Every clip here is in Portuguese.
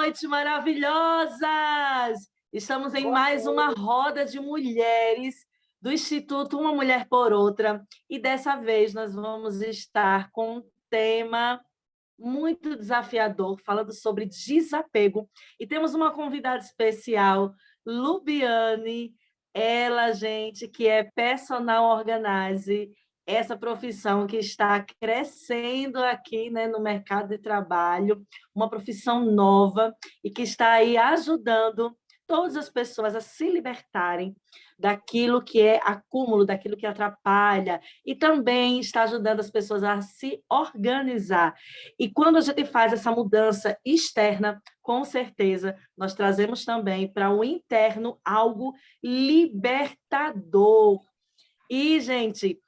noite, maravilhosas! Estamos em mais uma roda de mulheres do Instituto Uma Mulher por Outra e dessa vez nós vamos estar com um tema muito desafiador, falando sobre desapego. E temos uma convidada especial, Lubiane, ela, gente, que é personal organizer, essa profissão que está crescendo aqui, né, no mercado de trabalho, uma profissão nova e que está aí ajudando todas as pessoas a se libertarem daquilo que é acúmulo, daquilo que atrapalha, e também está ajudando as pessoas a se organizar. E quando a gente faz essa mudança externa, com certeza, nós trazemos também para o interno algo libertador. E, gente,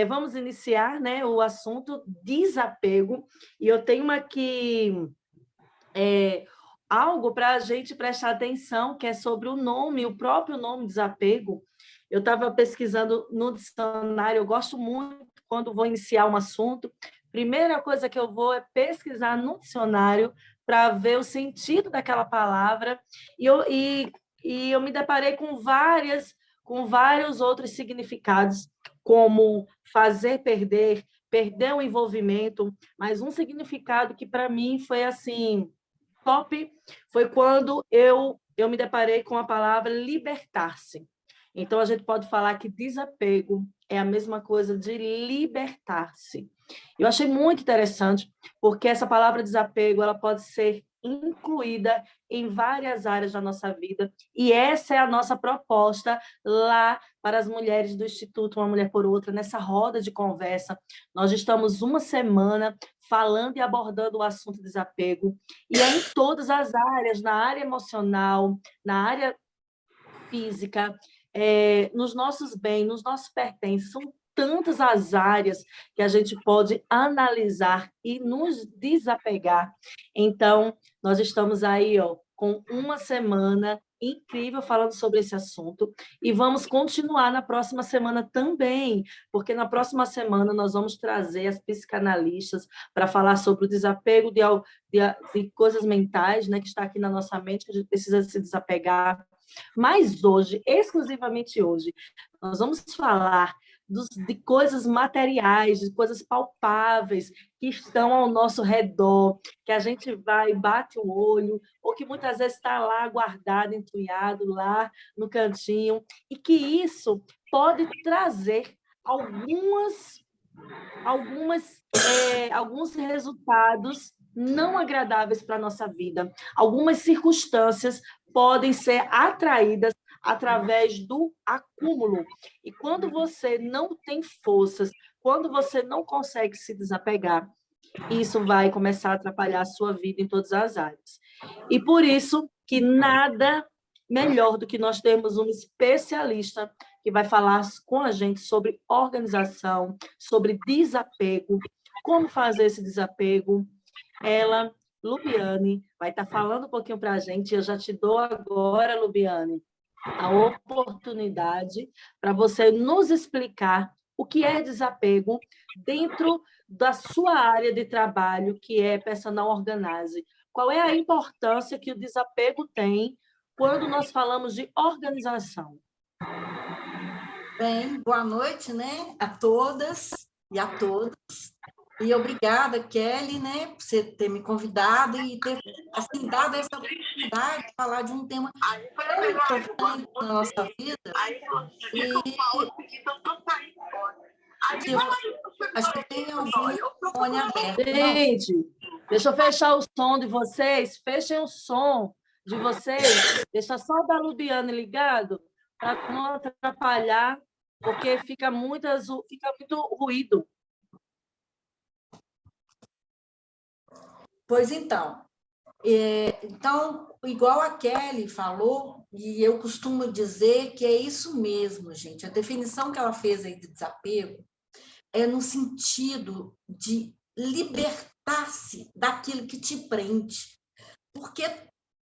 vamos iniciar, né, o assunto desapego. E eu tenho aqui algo para a gente prestar atenção, que é sobre o nome, o próprio nome desapego. Eu estava pesquisando no dicionário, eu gosto muito quando vou iniciar um assunto. Primeira coisa que eu vou é pesquisar no dicionário para ver o sentido daquela palavra. E eu me deparei com vários outros significados, como fazer perder, perder o envolvimento, mas um significado que para mim foi assim top foi quando eu me deparei com a palavra libertar-se. Então, a gente pode falar que desapego é a mesma coisa de libertar-se. Eu achei muito interessante, porque essa palavra desapego ela pode ser incluída em várias áreas da nossa vida, e essa é a nossa proposta lá para as mulheres do Instituto Uma Mulher por Outra, nessa roda de conversa. Nós estamos uma semana falando e abordando o assunto desapego, e é em todas as áreas, na área emocional, na área física, nos nossos bens, nos nossos pertences, são tantas as áreas que a gente pode analisar e nos desapegar. Então, nós estamos aí, ó, com uma semana incrível falando sobre esse assunto e vamos continuar na próxima semana também, porque na próxima semana nós vamos trazer as psicanalistas para falar sobre o desapego de coisas mentais, né, que está aqui na nossa mente, que a gente precisa se desapegar. Mas hoje, exclusivamente hoje, nós vamos falar de coisas materiais, de coisas palpáveis que estão ao nosso redor, que a gente vai, bate o olho, ou que muitas vezes está lá guardado, entulhado, lá no cantinho, e que isso pode trazer alguns resultados não agradáveis para a nossa vida. Algumas circunstâncias podem ser atraídas através do acúmulo. E quando você não tem forças, quando você não consegue se desapegar, isso vai começar a atrapalhar a sua vida em todas as áreas. E por isso que nada melhor do que nós termos um especialista que vai falar com a gente sobre organização, sobre desapego, como fazer esse desapego. Ela, Lubiane, vai estar falando um pouquinho para a gente. Eu já te dou agora, Lubiane, a oportunidade para você nos explicar o que é desapego dentro da sua área de trabalho, que é personal organizer. Qual é a importância que o desapego tem quando nós falamos de organização? Bem, boa noite, né, a todas e a todos. E obrigada, Kelly, né, por você ter me convidado e ter assim, dado essa oportunidade de falar de um tema tão importante na nossa vida. E acho que tem algum fone aberto. Gente, deixa eu fechar o som de vocês. Fechem o som de vocês. Deixa só o da Lubiane ligado para não atrapalhar, porque fica muito ruído. Pois então, igual a Kelly falou, e eu costumo dizer que é isso mesmo, gente. A definição que ela fez aí de desapego é no sentido de libertar-se daquilo que te prende. Porque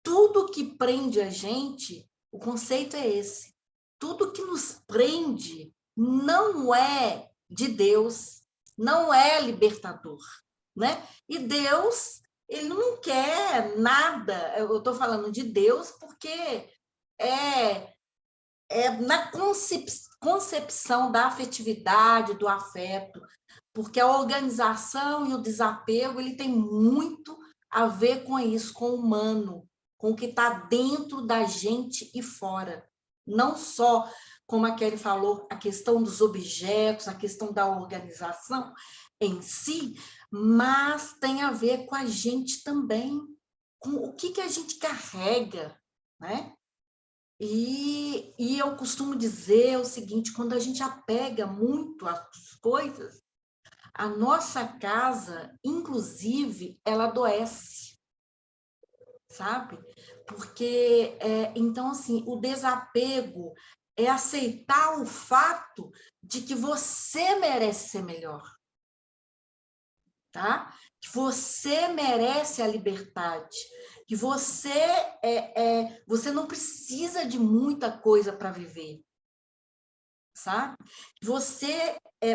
tudo que prende a gente, o conceito é esse. Tudo que nos prende não é de Deus, não é libertador, né? E Deus Ele não quer nada. Eu estou falando de Deus porque é na concepção da afetividade, do afeto, porque a organização e o desapego ele tem muito a ver com isso, com o humano, com o que está dentro da gente e fora. Não só, como a Kelly falou, a questão dos objetos, a questão da organização em si, mas tem a ver com a gente também, com o que a gente carrega, né? E eu costumo dizer o seguinte, quando a gente apega muito às coisas, a nossa casa, inclusive, ela adoece, sabe? Porque, então, assim, o desapego é aceitar o fato de que você merece ser melhor, tá? Que você merece a liberdade, que você não precisa de muita coisa para viver, sabe?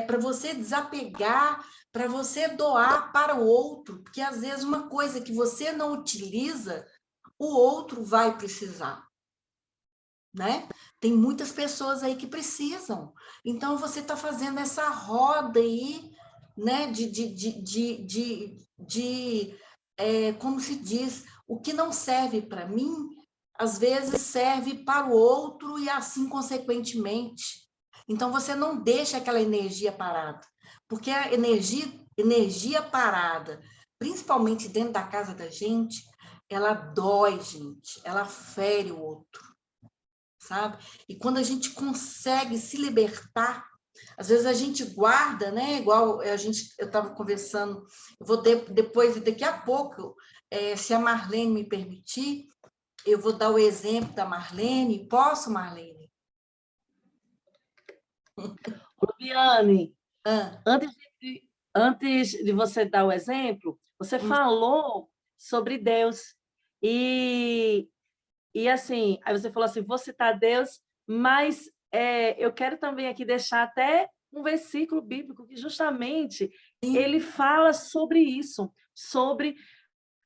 Para você desapegar, para você doar para o outro, porque às vezes uma coisa que você não utiliza, o outro vai precisar, né? Tem muitas pessoas aí que precisam. Então você está fazendo essa roda aí, né? Como se diz, o que não serve para mim, às vezes serve para o outro e assim consequentemente. Então você não deixa aquela energia parada, porque a energia parada, principalmente dentro da casa da gente, ela dói, gente, ela fere o outro, sabe? E quando a gente consegue se libertar, às vezes a gente guarda, né? Igual eu estava conversando, eu vou depois, daqui a pouco, se a Marlene me permitir, eu vou dar o exemplo da Marlene. Posso, Marlene? Lubiane, Ah, antes de você dar o exemplo, você falou sobre Deus. E, e assim, aí você falou assim, vou citar Deus, mas eu quero também aqui deixar até um versículo bíblico que justamente sim, ele fala sobre isso, sobre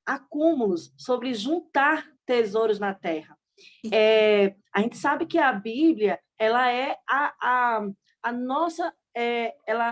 acúmulos, sobre juntar tesouros na terra. A gente sabe que a Bíblia ela é a nossa,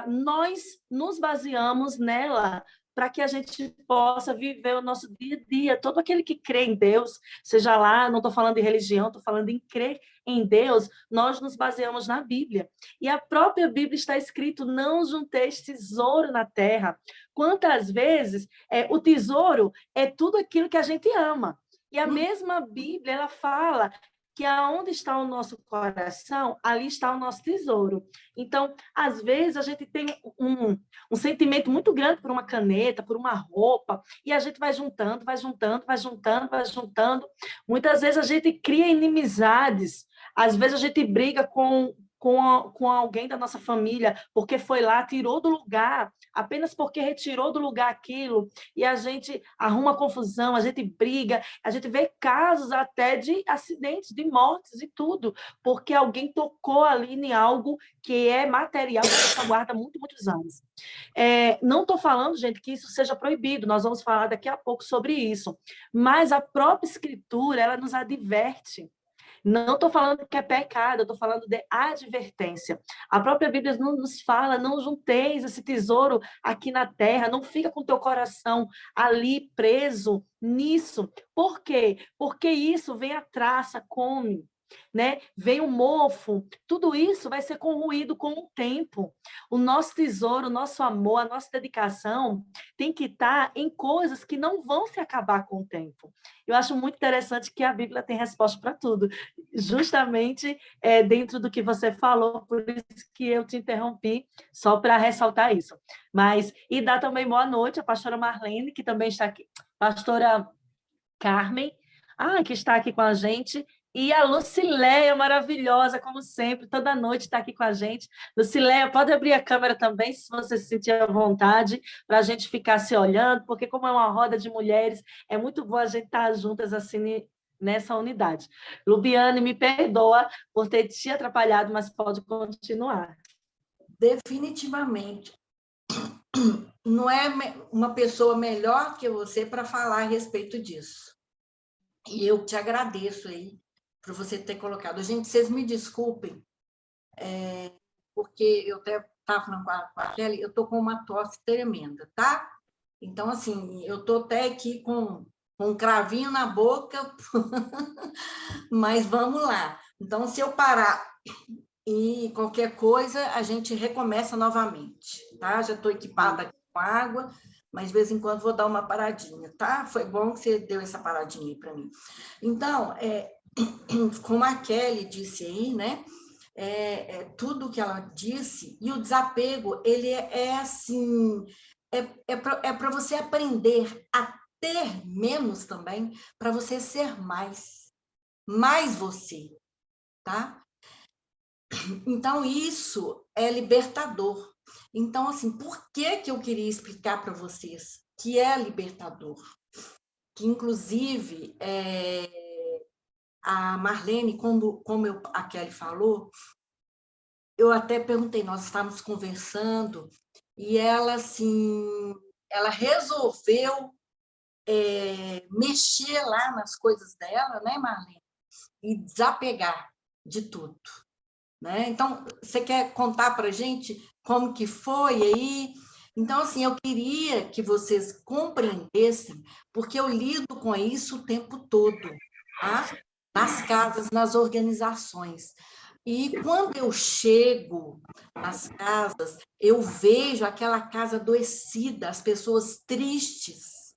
nós nos baseamos nela para que a gente possa viver o nosso dia a dia. Todo aquele que crê em Deus, seja lá, não estou falando de religião, estou falando em crer em Deus, nós nos baseamos na Bíblia. E a própria Bíblia está escrito, não junteis tesouro na terra. Quantas vezes o tesouro é tudo aquilo que a gente ama. E a mesma Bíblia, ela fala que aonde está o nosso coração, ali está o nosso tesouro. Então, às vezes, a gente tem um sentimento muito grande por uma caneta, por uma roupa, e a gente vai juntando, vai juntando, vai juntando, vai juntando. Muitas vezes a gente cria inimizades, às vezes a gente briga com alguém da nossa família, porque foi lá, tirou do lugar, apenas porque retirou do lugar aquilo, e a gente arruma confusão, a gente briga, a gente vê casos até de acidentes, de mortes e tudo, porque alguém tocou ali em algo que é material, que a pessoa guarda muitos anos. Não estou falando, gente, que isso seja proibido, nós vamos falar daqui a pouco sobre isso, mas a própria Escritura, ela nos adverte. Não estou falando que é pecado, estou falando de advertência. A própria Bíblia nos fala, não junteis esse tesouro aqui na terra, não fica com teu coração ali preso nisso. Por quê? Porque isso vem a traça, come. Né? Vem o mofo, tudo isso vai ser corroído com o tempo. O nosso tesouro, o nosso amor, a nossa dedicação tem que estar em coisas que não vão se acabar com o tempo. Eu acho muito interessante que a Bíblia tem resposta para tudo justamente dentro do que você falou, por isso que eu te interrompi, só para ressaltar isso. Mas, e dar também boa noite à pastora Marlene, que também está aqui, pastora Carmen, que está aqui com a gente, e a Lucileia, maravilhosa, como sempre, toda noite está aqui com a gente. Lucileia, pode abrir a câmera também, se você se sentir à vontade, para a gente ficar se olhando, porque como é uma roda de mulheres, é muito bom a gente estar juntas assim nessa unidade. Lubiane, me perdoa por ter te atrapalhado, mas pode continuar. definitivamente. não é uma pessoa melhor que você para falar a respeito disso. E eu te agradeço aí por você ter colocado. Gente, vocês me desculpem, porque eu até estava falando com a Kelly, eu estou com uma tosse tremenda, tá? Então, assim, eu estou até aqui com um cravinho na boca, mas vamos lá. Então, se eu parar e qualquer coisa, a gente recomeça novamente, tá? Já estou equipada aqui com água, mas de vez em quando vou dar uma paradinha, tá? Foi bom que você deu essa paradinha aí para mim. Então, como a Kelly disse aí, né? Tudo que ela disse, e o desapego, ele assim, para você aprender a ter menos também, para você ser mais você, tá? Então, isso é libertador. Então, assim, por que eu queria explicar para vocês que é libertador? Que, inclusive, a Marlene, como a Kelly falou, eu até perguntei, nós estávamos conversando, e ela, assim, ela resolveu mexer lá nas coisas dela, né, Marlene? E desapegar de tudo. Né? Então, você quer contar para a gente como que foi aí? Então, assim, eu queria que vocês compreendessem, porque eu lido com isso o tempo todo, tá? Nas casas, nas organizações. E quando eu chego nas casas, eu vejo aquela casa adoecida, as pessoas tristes,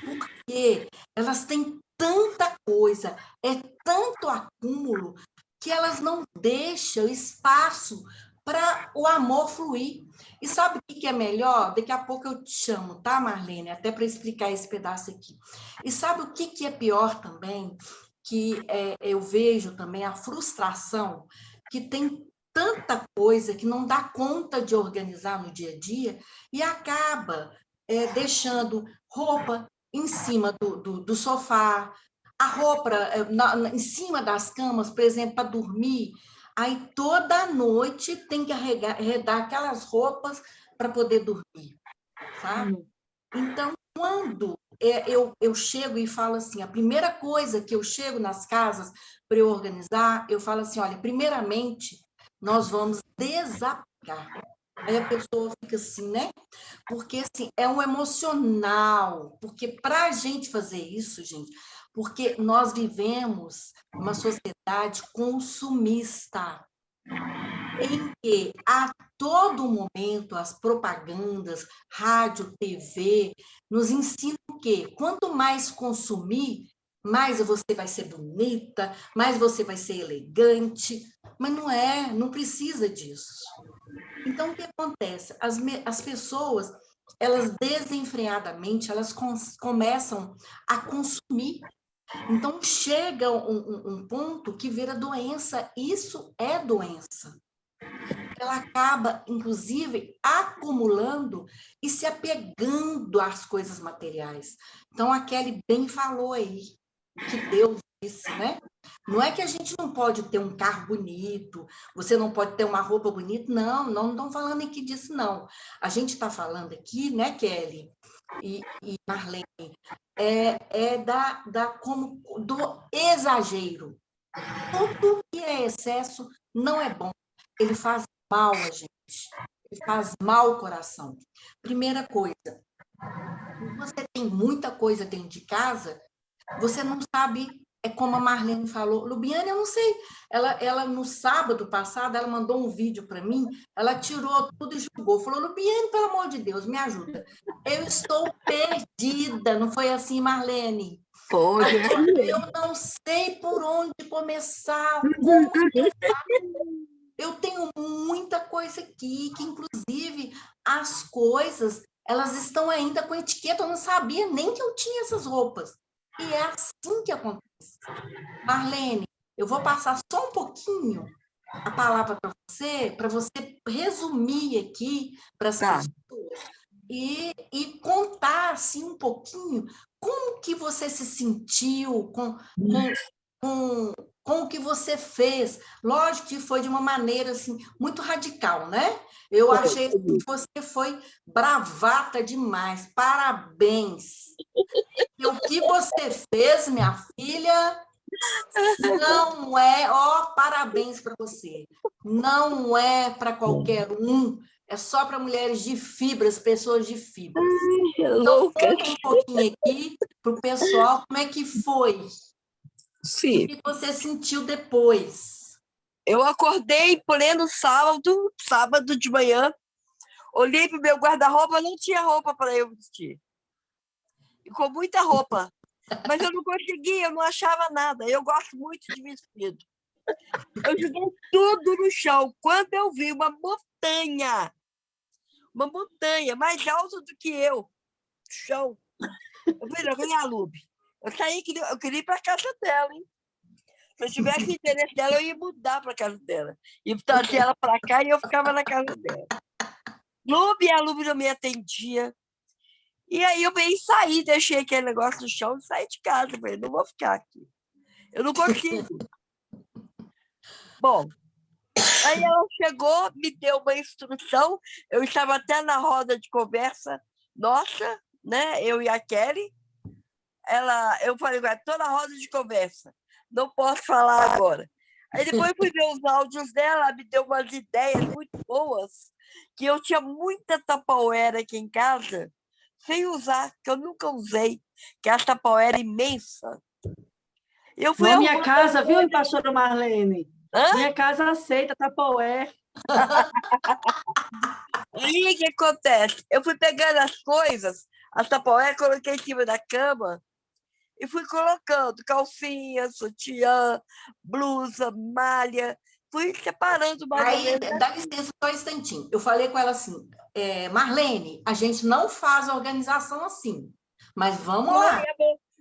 porque elas têm tanta coisa, é tanto acúmulo, que elas não deixam espaço para o amor fluir. E sabe o que é melhor? Daqui a pouco eu te chamo, tá, Marlene? Até para explicar esse pedaço aqui. E sabe o que é pior também? Que eu vejo também a frustração, que tem tanta coisa que não dá conta de organizar no dia a dia e acaba deixando roupa em cima do sofá, a roupa em cima das camas, por exemplo, para dormir. Aí toda noite tem que arredar aquelas roupas para poder dormir, sabe? Então, quando eu chego e falo assim, a primeira coisa que eu chego nas casas para eu organizar, eu falo assim, olha, primeiramente, nós vamos desapegar. Aí a pessoa fica assim, né? Porque assim, é um emocional, porque para a gente fazer isso, gente, porque nós vivemos uma sociedade consumista, em que a todo momento as propagandas, rádio, TV, nos ensinam que quanto mais consumir, mais você vai ser bonita, mais você vai ser elegante, mas não precisa disso. Então, o que acontece? As pessoas, elas desenfreadamente, elas começam a consumir. Então, chega um ponto que vira doença. Isso é doença. Ela acaba, inclusive, acumulando e se apegando às coisas materiais. Então, a Kelly bem falou aí, que Deus disse, né? Não é que a gente não pode ter um carro bonito, você não pode ter uma roupa bonita, não estão falando aqui disso, não. A gente está falando aqui, né, Kelly e Marlene, do exagero. Tudo que é excesso não é bom. Ele faz mal a gente. Ele faz mal ao coração. Primeira coisa, você tem muita coisa dentro de casa, você não sabe, é como a Marlene falou, Lubiane, eu não sei, ela no sábado passado, ela mandou um vídeo para mim, ela tirou tudo e jogou, falou, Lubiane, pelo amor de Deus, me ajuda. Eu estou perdida, não foi assim, Marlene? Pode. Eu não sei por onde começar, como começar. Eu tenho muita coisa aqui, que inclusive as coisas, elas estão ainda com etiqueta, eu não sabia nem que eu tinha essas roupas. E é assim que acontece. Marlene, eu vou passar só um pouquinho a palavra para você resumir aqui para as pessoas e contar assim um pouquinho como que você se sentiu com com o que você fez. Lógico que foi de uma maneira assim, muito radical, né? Eu achei que você foi bravata demais. Parabéns. E o que você fez, minha filha, não é... Ó, parabéns para você. Não é para qualquer um, é só para mulheres de fibras, pessoas de fibras. Então, Louca. conta um pouquinho aqui para o pessoal como é que foi. Sim. O que você sentiu depois? Eu acordei em pleno sábado de manhã, olhei para o meu guarda-roupa, não tinha roupa para eu vestir. E com muita roupa. Mas eu não conseguia, eu não achava nada. Eu gosto muito de vestido. Eu joguei tudo no chão. Quando eu vi uma montanha mais alta do que eu, no chão. Eu falei, a Lube. Eu saí, eu queria ir para a casa dela, hein? Se eu tivesse interesse dela, eu ia mudar para a casa dela. E trazer ela para cá e eu ficava na casa dela. A Lube não me atendia. E aí eu veio sair, deixei aquele negócio no chão e saí de casa. Eu falei, não vou ficar aqui. Eu não consigo. Bom, aí ela chegou, me deu uma instrução. Eu estava até na roda de conversa nossa, né? Eu e a Kelly. Eu falei, estou na roda de conversa. Não posso falar agora. Aí depois fui ver os áudios dela, ela me deu umas ideias muito boas, que eu tinha muita Tupperware aqui em casa, sem usar, que eu nunca usei, que é a Tupperware imensa. Eu fui Na minha casa, viu, pastora Marlene? Hã? Minha casa aceita Tupperware. Aí o que acontece? Eu fui pegando as coisas, a Tupperware, coloquei em cima da cama e fui colocando calcinha, sutiã, blusa, malha, fui separando mais ou menos. Dá licença só um instantinho. Eu falei com ela assim, Marlene, a gente não faz organização assim, mas vamos lá.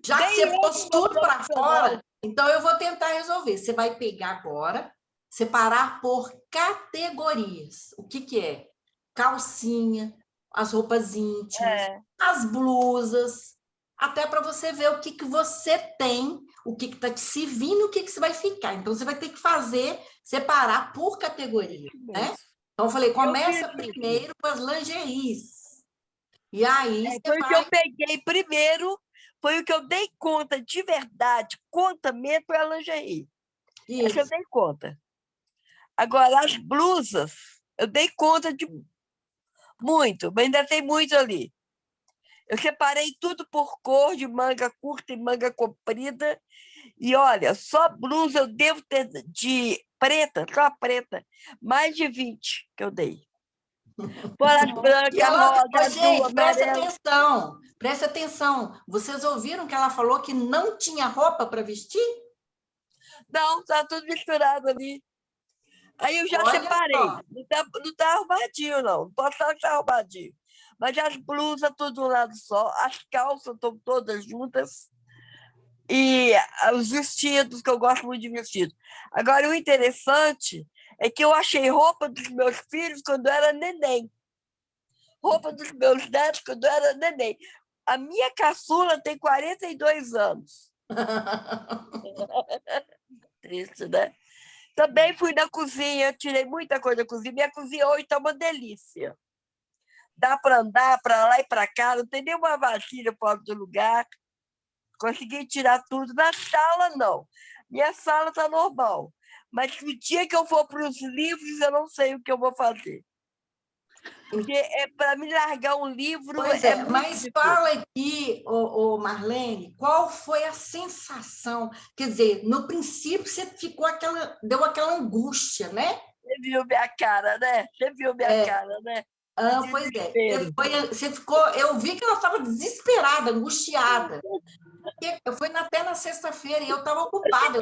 Já que você pôs tudo para fora, então eu vou tentar resolver. Você vai pegar agora, separar por categorias. O que é? Calcinha, as roupas íntimas, as blusas, até para você ver o que você tem, o que está te servindo, o que você vai ficar. Então, você vai ter que separar por categoria, né? Então, eu falei, começa primeiro com as lingeries. E aí, foi o que eu peguei primeiro, foi o que eu dei conta de verdade, conta mesmo, foi a lingerie. Essa eu dei conta. Agora, as blusas, eu dei conta de muito, mas ainda tem muito ali. Eu separei tudo por cor, de manga curta e manga comprida. E olha, só blusa eu devo ter de preta, só preta, mais de 20 que eu dei. Bolas branca, rosa, azul, amarelo. Presta atenção. Vocês ouviram que ela falou que não tinha roupa para vestir? Não, está tudo misturado ali. Aí eu já separei. Não tá arrumadinho, não. Não posso falar que tá arrumadinho. Mas as blusas, tudo de um lado só. As calças estão todas juntas. E os vestidos, que eu gosto muito de vestido. Agora, o interessante é que eu achei roupa dos meus filhos quando eu era neném. Roupa dos meus netos quando eu era neném. A minha caçula tem 42 anos. Triste, né? Também fui na cozinha, tirei muita coisa da cozinha. Minha cozinha hoje está uma delícia. Dá para andar para lá e para cá, não tem nenhuma vasilha fora do lugar. Consegui tirar tudo. Na sala, não. Minha sala está normal. Mas no dia que eu for para os livros, eu não sei o que eu vou fazer. Porque para me largar um livro... Pois mas difícil. Fala aqui, Marlene, qual foi a sensação? Quer dizer, no princípio você deu aquela angústia, né? Você viu minha cara, né? Você viu minha cara, né? Pois você ficou, eu vi que ela estava desesperada, angustiada. Foi até na sexta-feira e eu estava ocupada.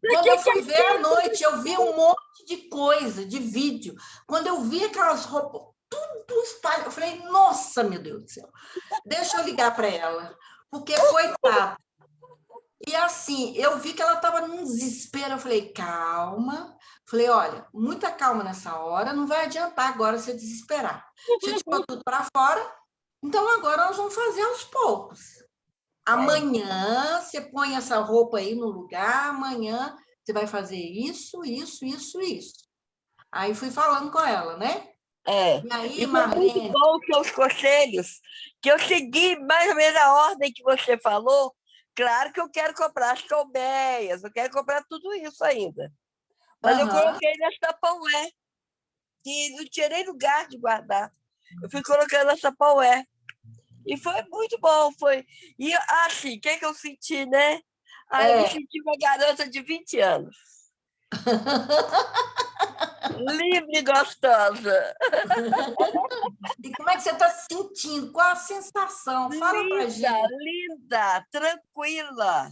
Quando eu fui ver à noite, eu vi um monte de coisa, de vídeo. Quando eu vi aquelas roupas, tudo espalhado, eu falei, nossa, meu Deus do céu, deixa eu ligar para ela, porque coitada. E assim, eu vi que ela estava num desespero, eu falei, calma. Falei, olha, muita calma nessa hora, não vai adiantar agora você desesperar. Você tirou tudo para fora, então agora nós vamos fazer aos poucos. amanhã você põe essa roupa aí no lugar, amanhã você vai fazer isso, isso, isso, isso. Aí fui falando com ela, né? É. E aí, E foi muito Marlene... bom os seus conselhos, que eu segui mais ou menos a ordem que você falou. Claro que eu quero comprar as colmeias, eu quero comprar tudo isso ainda. Mas eu coloquei nas Tupperware, que não tinha nem lugar de guardar. Eu fui colocando nas Tupperware. E foi muito bom. Foi. E assim, o que, que eu senti, né? Eu me senti uma garota de 20 anos. Livre e gostosa. E como é que você está se sentindo? Qual a sensação? Fala para a gente. Linda, tranquila,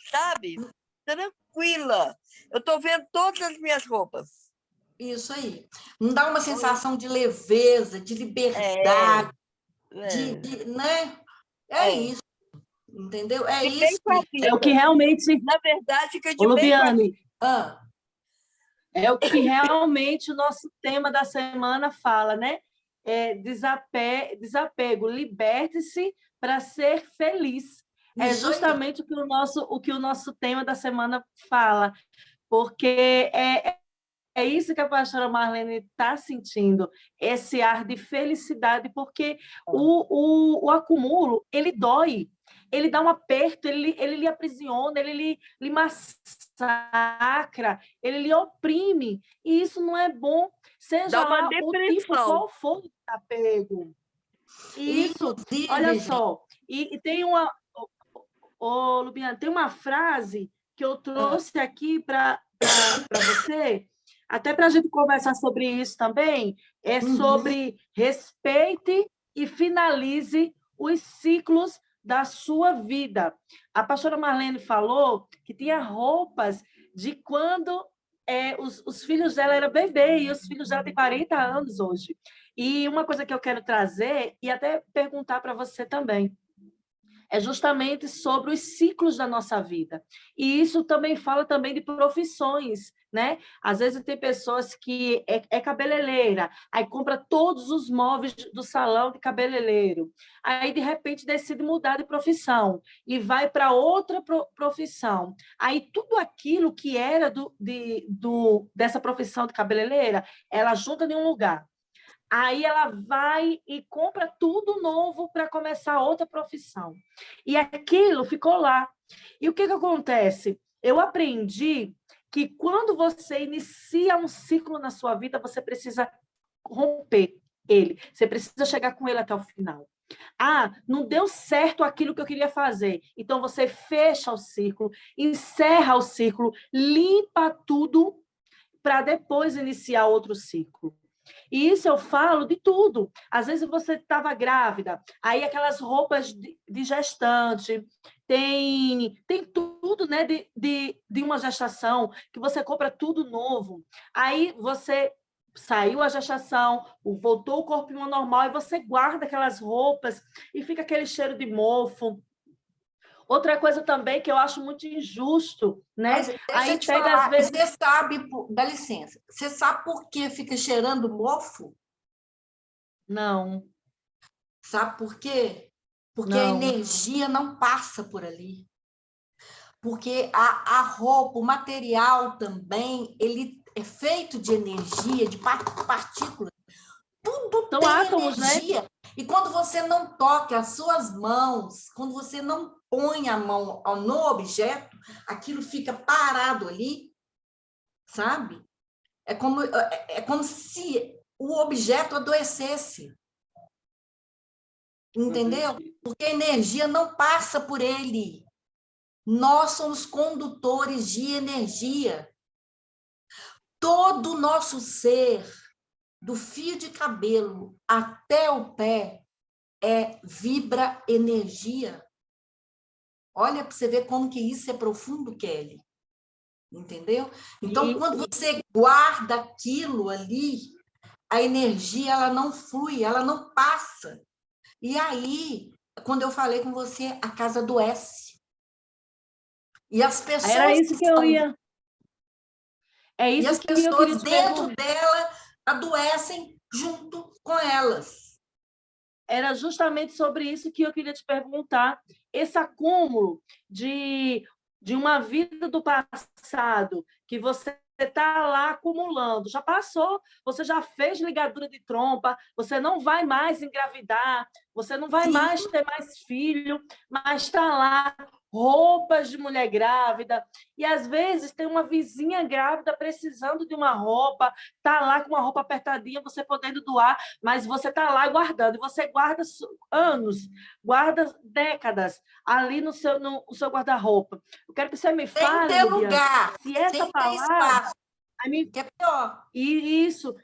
sabe? Tranquila. Eu estou vendo todas as minhas roupas. Isso aí. Não dá uma sensação de leveza, de liberdade, né? Isso, entendeu? É De bem isso. com a vida. É o que realmente... Na verdade, fica de Ô, bem com a Lubiane, vida. é o que realmente o nosso tema da semana fala, né? Desapego, liberte-se para ser feliz. É justamente o que o nosso tema da semana fala, porque é isso que a pastora Marlene está sentindo, esse ar de felicidade, porque o acúmulo, ele dói, ele dá um aperto, ele lhe aprisiona, ele lhe massacra, ele lhe oprime, e isso não é bom, seja lá o tipo qual for de apego. Isso, olha só, e tem uma... Lubiana, tem uma frase que eu trouxe aqui para você, até para a gente conversar sobre isso também, é sobre respeite e finalize os ciclos da sua vida. A pastora Marlene falou que tinha roupas de quando os filhos dela eram bebê, e os filhos dela têm 40 anos hoje. E uma coisa que eu quero trazer, e até perguntar para você também, é justamente sobre os ciclos da nossa vida. E isso também fala também de profissões, né? Às vezes tem pessoas que é cabeleireira, aí compra todos os móveis do salão de cabeleireiro, aí de repente decide mudar de profissão e vai para outra profissão. Aí tudo aquilo que era dessa profissão de cabeleireira, ela junta em um lugar. Aí ela vai e compra tudo novo para começar outra profissão. E aquilo ficou lá. E o que acontece? Eu aprendi que quando você inicia um ciclo na sua vida, você precisa romper ele. Você precisa chegar com ele até o final. Não deu certo aquilo que eu queria fazer. Então você fecha o ciclo, encerra o ciclo, limpa tudo para depois iniciar outro ciclo. E isso eu falo de tudo. Às vezes você estava grávida, aí aquelas roupas de gestante, tem tudo, né, de uma gestação, que você compra tudo novo. Aí você saiu a gestação, voltou o corpinho ao normal, e você guarda aquelas roupas e fica aquele cheiro de mofo. Outra coisa também que eu acho muito injusto, né? Mas deixa aí eu te pega falar, às vezes... você sabe, dá licença, você sabe por que fica cheirando mofo? Não. Sabe por quê? Porque Não. a energia não passa por ali. Porque a roupa, o material também, ele é feito de energia, de partículas. Tudo São tem átomos, energia. né? E quando você não toca as suas mãos, quando você não põe a mão no objeto, aquilo fica parado ali, sabe? É como se o objeto adoecesse. Entendeu? Porque a energia não passa por ele. Nós somos condutores de energia. Todo o nosso ser, do fio de cabelo até o pé, vibra energia. Olha para você ver como que isso é profundo, Kelly. Entendeu? Então, quando você guarda aquilo ali, a energia ela não flui, ela não passa. E aí, quando eu falei com você, a casa adoece. E as pessoas... Era isso que eu ia... É E isso as que eu queria pessoas te dentro perguntar. dela adoecem junto com elas. era justamente sobre isso que eu queria te perguntar, esse acúmulo de uma vida do passado que você está lá acumulando, já passou, você já fez ligadura de trompa, você não vai mais engravidar, você não vai Sim. mais ter mais filho, mas está lá roupas de mulher grávida, e às vezes tem uma vizinha grávida precisando de uma roupa, está lá com uma roupa apertadinha, você podendo doar, mas você está lá guardando, e você guarda anos, guarda décadas ali no seu guarda-roupa. Eu quero que você me fale, Sem ter Lubiana, lugar, se essa sem ter palavra... espaço, que é pior. Isso.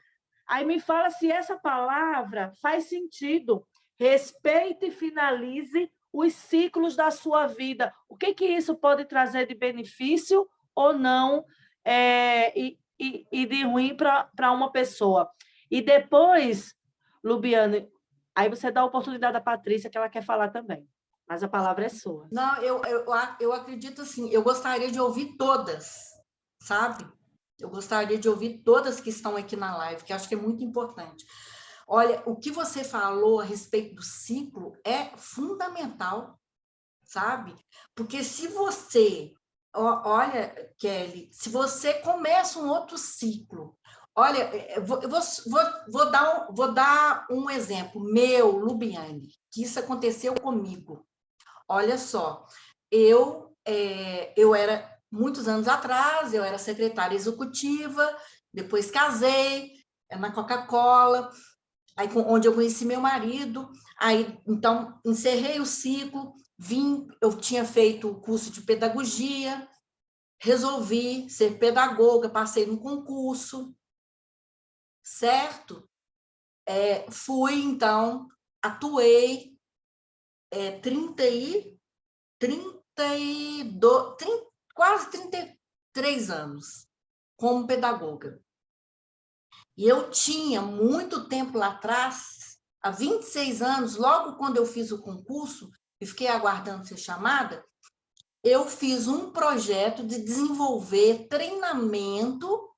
Aí me fala se essa palavra faz sentido. Respeite e finalize os ciclos da sua vida. O que isso pode trazer de benefício ou não, e de ruim para uma pessoa. E depois, Lubiane, aí você dá a oportunidade à Patrícia, que ela quer falar também. Mas a palavra é sua. Não, eu acredito assim, eu gostaria de ouvir todas, sabe? Eu gostaria de ouvir todas que estão aqui na live, que acho que é muito importante. Olha, o que você falou a respeito do ciclo é fundamental, sabe? Porque se você, olha, Kelly, se você começa um outro ciclo, olha, eu vou dar um exemplo meu, Lubiane, que isso aconteceu comigo. Olha só, eu era, muitos anos atrás, eu era secretária executiva, depois casei na Coca-Cola, aí, onde eu conheci meu marido, aí, então, encerrei o ciclo, eu tinha feito o curso de pedagogia, resolvi ser pedagoga, passei no concurso, certo? Fui, então, atuei 32, quase 33 anos como pedagoga. E eu tinha muito tempo lá atrás, há 26 anos, logo quando eu fiz o concurso e fiquei aguardando ser chamada, eu fiz um projeto de desenvolver treinamento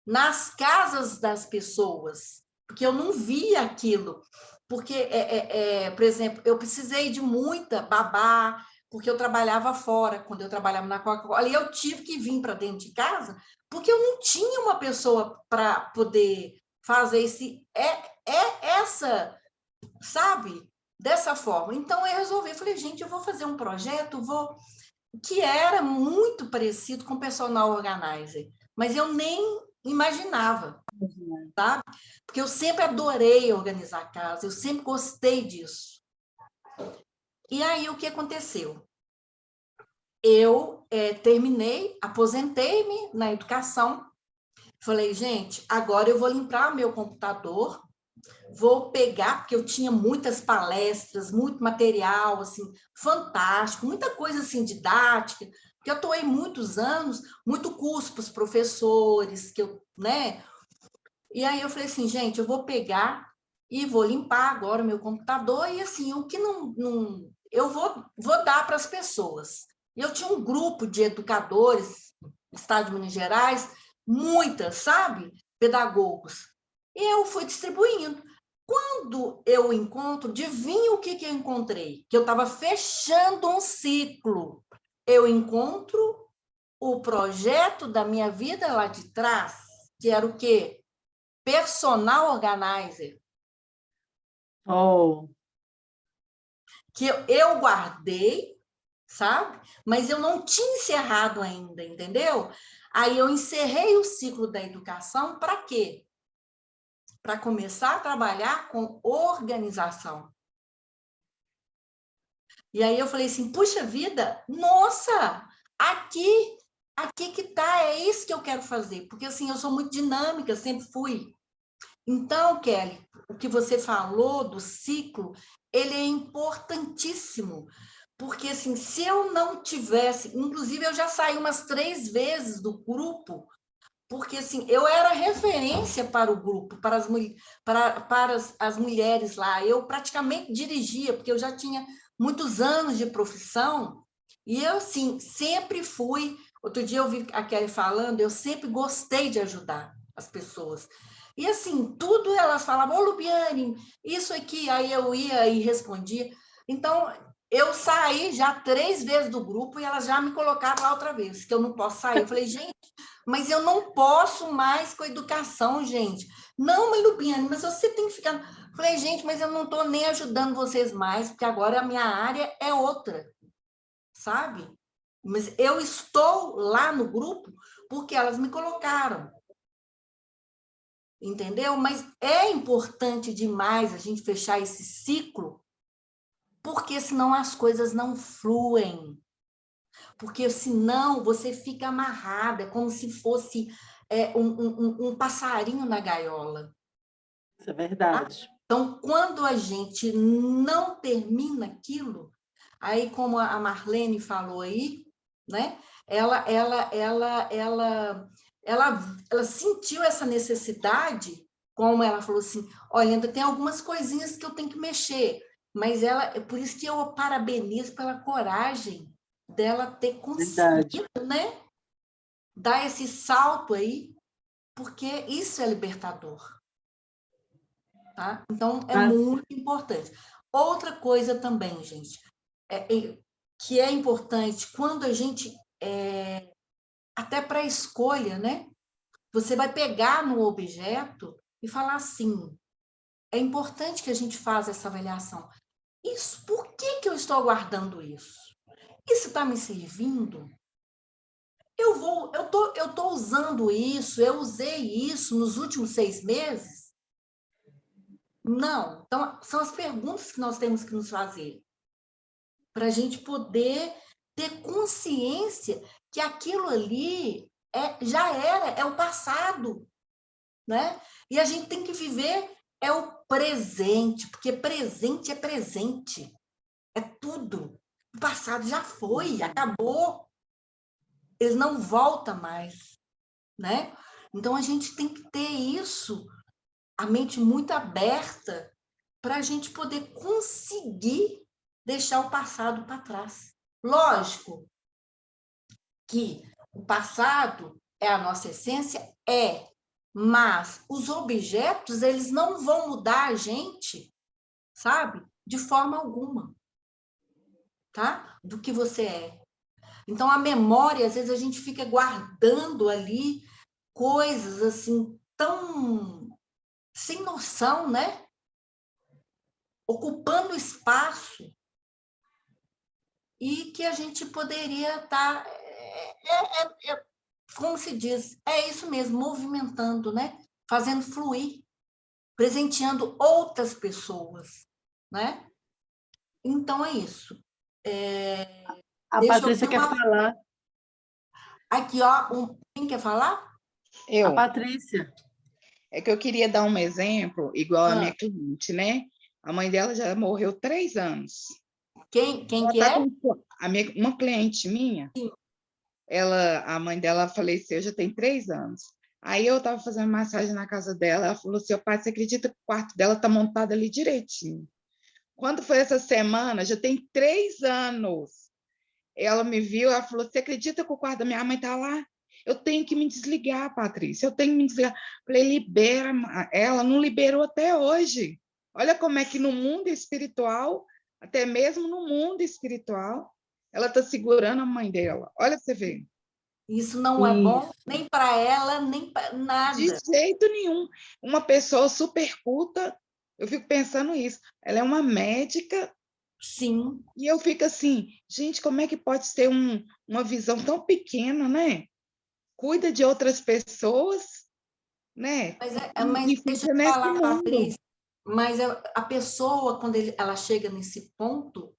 nas casas das pessoas, porque eu não via aquilo. Porque, por exemplo, eu precisei de muita babá, porque eu trabalhava fora, quando eu trabalhava na Coca-Cola, e eu tive que vir para dentro de casa, porque eu não tinha uma pessoa para poder fazer essa, sabe? Dessa forma. Então, eu resolvi, falei, gente, eu vou fazer um projeto, que era muito parecido com personal organizer, mas eu nem imaginava, tá? Porque eu sempre adorei organizar a casa, eu sempre gostei disso. E aí, o que aconteceu? Eu terminei, aposentei-me na educação, falei, gente, agora eu vou limpar meu computador, vou pegar, porque eu tinha muitas palestras, muito material, assim, fantástico, muita coisa, assim, didática, porque eu atuei muitos anos, muito curso para os professores, né? E aí eu falei assim, gente, eu vou pegar e vou limpar agora o meu computador e, assim, o que não eu vou dar para as pessoas. E eu tinha um grupo de educadores no estado de Minas Gerais, muitas, sabe? Pedagogos. E eu fui distribuindo. Quando eu encontro, adivinha o que eu encontrei? Que eu estava fechando um ciclo. Eu encontro o projeto da minha vida lá de trás, que era o quê? Personal organizer. Oh. Que eu guardei, sabe? Mas eu não tinha encerrado ainda, entendeu? Aí eu encerrei o ciclo da educação para quê? Para começar a trabalhar com organização. E aí eu falei assim, puxa vida, nossa, aqui que tá, é isso que eu quero fazer. Porque assim, eu sou muito dinâmica, sempre fui. Então, Kelly, o que você falou do ciclo, ele é importantíssimo. Porque assim, se eu não tivesse, inclusive eu já saí umas 3 vezes do grupo, porque assim, eu era referência para o grupo, para as mulheres lá. Eu praticamente dirigia, porque eu já tinha muitos anos de profissão, e eu, assim, sempre fui. Outro dia eu vi a Kelly falando, eu sempre gostei de ajudar as pessoas. E assim, tudo elas falavam, ô Lubiane, isso aqui, aí eu ia e respondia. Então, eu saí já 3 vezes do grupo e elas já me colocaram lá outra vez, que eu não posso sair. Eu falei, gente, mas eu não posso mais com a educação, gente. Não, mãe Lubiane, mas você tem que ficar. Eu falei, gente, mas eu não estou nem ajudando vocês mais, porque agora a minha área é outra, sabe? Mas eu estou lá no grupo porque elas me colocaram. Entendeu? Mas é importante demais a gente fechar esse ciclo, porque senão as coisas não fluem. Porque senão você fica amarrada, como se fosse um passarinho na gaiola. Isso é Tá? verdade. Então, quando a gente não termina aquilo, aí como a Marlene falou aí, né? Ela sentiu essa necessidade, como ela falou assim, olha, ainda tem algumas coisinhas que eu tenho que mexer, mas por isso que eu parabenizo pela coragem dela ter Verdade. conseguido, né? Dar esse salto aí, porque isso é libertador. Tá? Então, é Mas, muito importante. Outra coisa também, gente, que é importante, quando a gente, até para a escolha, né? Você vai pegar no objeto e falar assim, é importante que a gente faça essa avaliação. Isso, por que eu estou guardando isso? Isso está me servindo? Eu tô usando isso, eu usei isso nos últimos 6 meses? Não. Então, são as perguntas que nós temos que nos fazer, para a gente poder ter consciência que aquilo ali já era, é o passado, né? E a gente tem que viver o presente, porque presente é presente, é tudo. O passado já foi, acabou, ele não volta mais, né? Então a gente tem que ter isso, a mente muito aberta, para a gente poder conseguir deixar o passado para trás. Lógico que o passado é a nossa essência, mas os objetos, eles não vão mudar a gente, sabe? De forma alguma, tá? Do que você é. Então, a memória, às vezes, a gente fica guardando ali coisas assim, tão sem noção, né? Ocupando espaço e que a gente poderia estar, como se diz, é isso mesmo, movimentando, né? Fazendo fluir, presenteando outras pessoas, né? Então é isso. a Deixa eu Patrícia ter quer uma. falar. Aqui, ó, quem quer falar? A Eu, Patrícia. é que eu queria dar um exemplo, igual a Ah, minha cliente, né? A mãe dela já morreu 3 anos. quem Ela que tá é? com uma cliente minha, Sim. a mãe dela faleceu já tem 3 anos. Aí eu estava fazendo massagem na casa dela, ela falou assim, pai, você acredita que o quarto dela está montado ali direitinho? Quando foi essa semana, já tem 3 anos. Ela me viu, ela falou, você acredita que o quarto da minha mãe está lá? Eu tenho que me desligar, Patrícia, eu tenho que me desligar. Falei, libera. Ela não liberou até hoje. Olha como é que no mundo espiritual, até mesmo no mundo espiritual, ela está segurando a mãe dela. Olha, você vê. Isso não é bom Isso. nem para ela, nem para De nada. jeito nenhum. Uma pessoa super culta, eu fico pensando isso. Ela é uma médica Sim, e eu fico assim, gente, como é que pode ter uma visão tão pequena, né? Cuida de outras pessoas, né? mas E deixa eu fica te nesse falar, mundo. Patrícia, mas a pessoa, quando ela chega nesse ponto,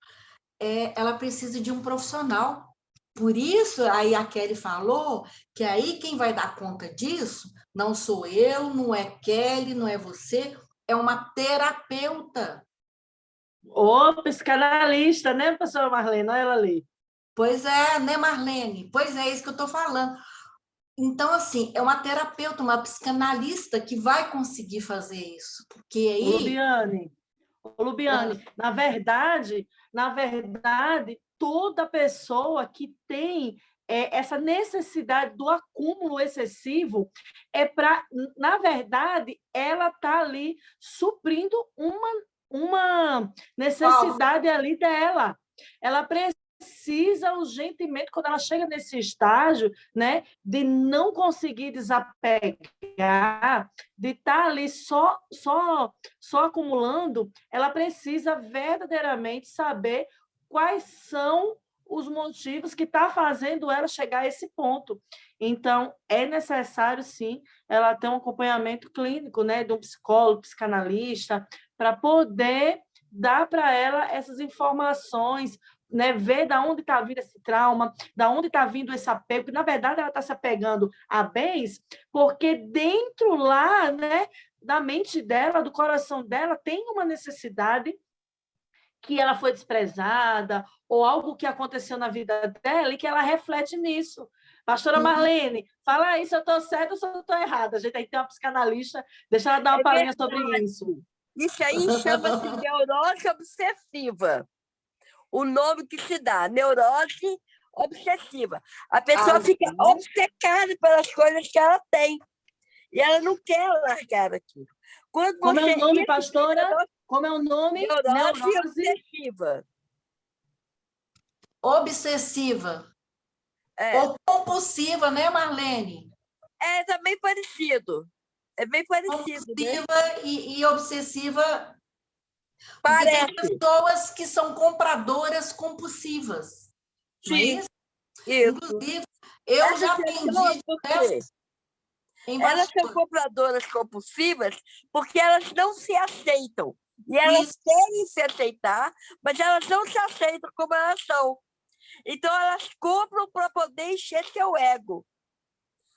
ela precisa de um profissional. Por isso, aí a Kelly falou que aí quem vai dar conta disso não sou eu, não é Kelly, não é você, é uma terapeuta. Ô, psicanalista, né, professora Marlene? Olha ela ali. Pois é, né, Marlene? Pois é, isso que eu estou falando. Então, assim, é uma terapeuta, uma psicanalista que vai conseguir fazer isso. Porque Ô, aí. Lubiane, ô, Ah, Lubiane, na verdade, toda pessoa que tem essa necessidade do acúmulo excessivo é para, na verdade, ela está ali suprindo uma necessidade ali dela. Ela precisa urgentemente, quando ela chega nesse estágio, né, de não conseguir desapegar, de estar ali só acumulando, ela precisa verdadeiramente saber quais são os motivos que estão fazendo ela chegar a esse ponto. Então, é necessário, sim, ela ter um acompanhamento clínico, né, de um psicólogo, psicanalista, para poder dar para ela essas informações, né, ver de onde está vindo esse trauma, de onde está vindo esse apego, que, na verdade, ela está se apegando a bens, porque dentro lá, né, da mente dela, do coração dela, tem uma necessidade que ela foi desprezada, ou algo que aconteceu na vida dela, e que ela reflete nisso. Pastora Marlene, fala aí se eu estou certa ou se eu estou errada. A gente tem que ter uma psicanalista, deixa ela dar uma palhinha sobre isso. Isso aí chama-se neurose obsessiva. O nome que se dá, neurose obsessiva. A pessoa fica obcecada pelas coisas que ela tem. E ela não quer largar aquilo. Quando Como é o nome, pastora? Como é o nome? Neurose obsessiva. Obsessiva. Ou compulsiva, né, Marlene? É também parecido. É bem parecido. Compulsiva, né? e obsessiva. Parece. Tem pessoas que são compradoras compulsivas. Sim. Não é isso? Inclusive, eu já atendi. Elas são compradoras compulsivas porque elas não se aceitam. E elas querem se aceitar, mas elas não se aceitam como elas são. Então, elas compram para poder encher seu ego.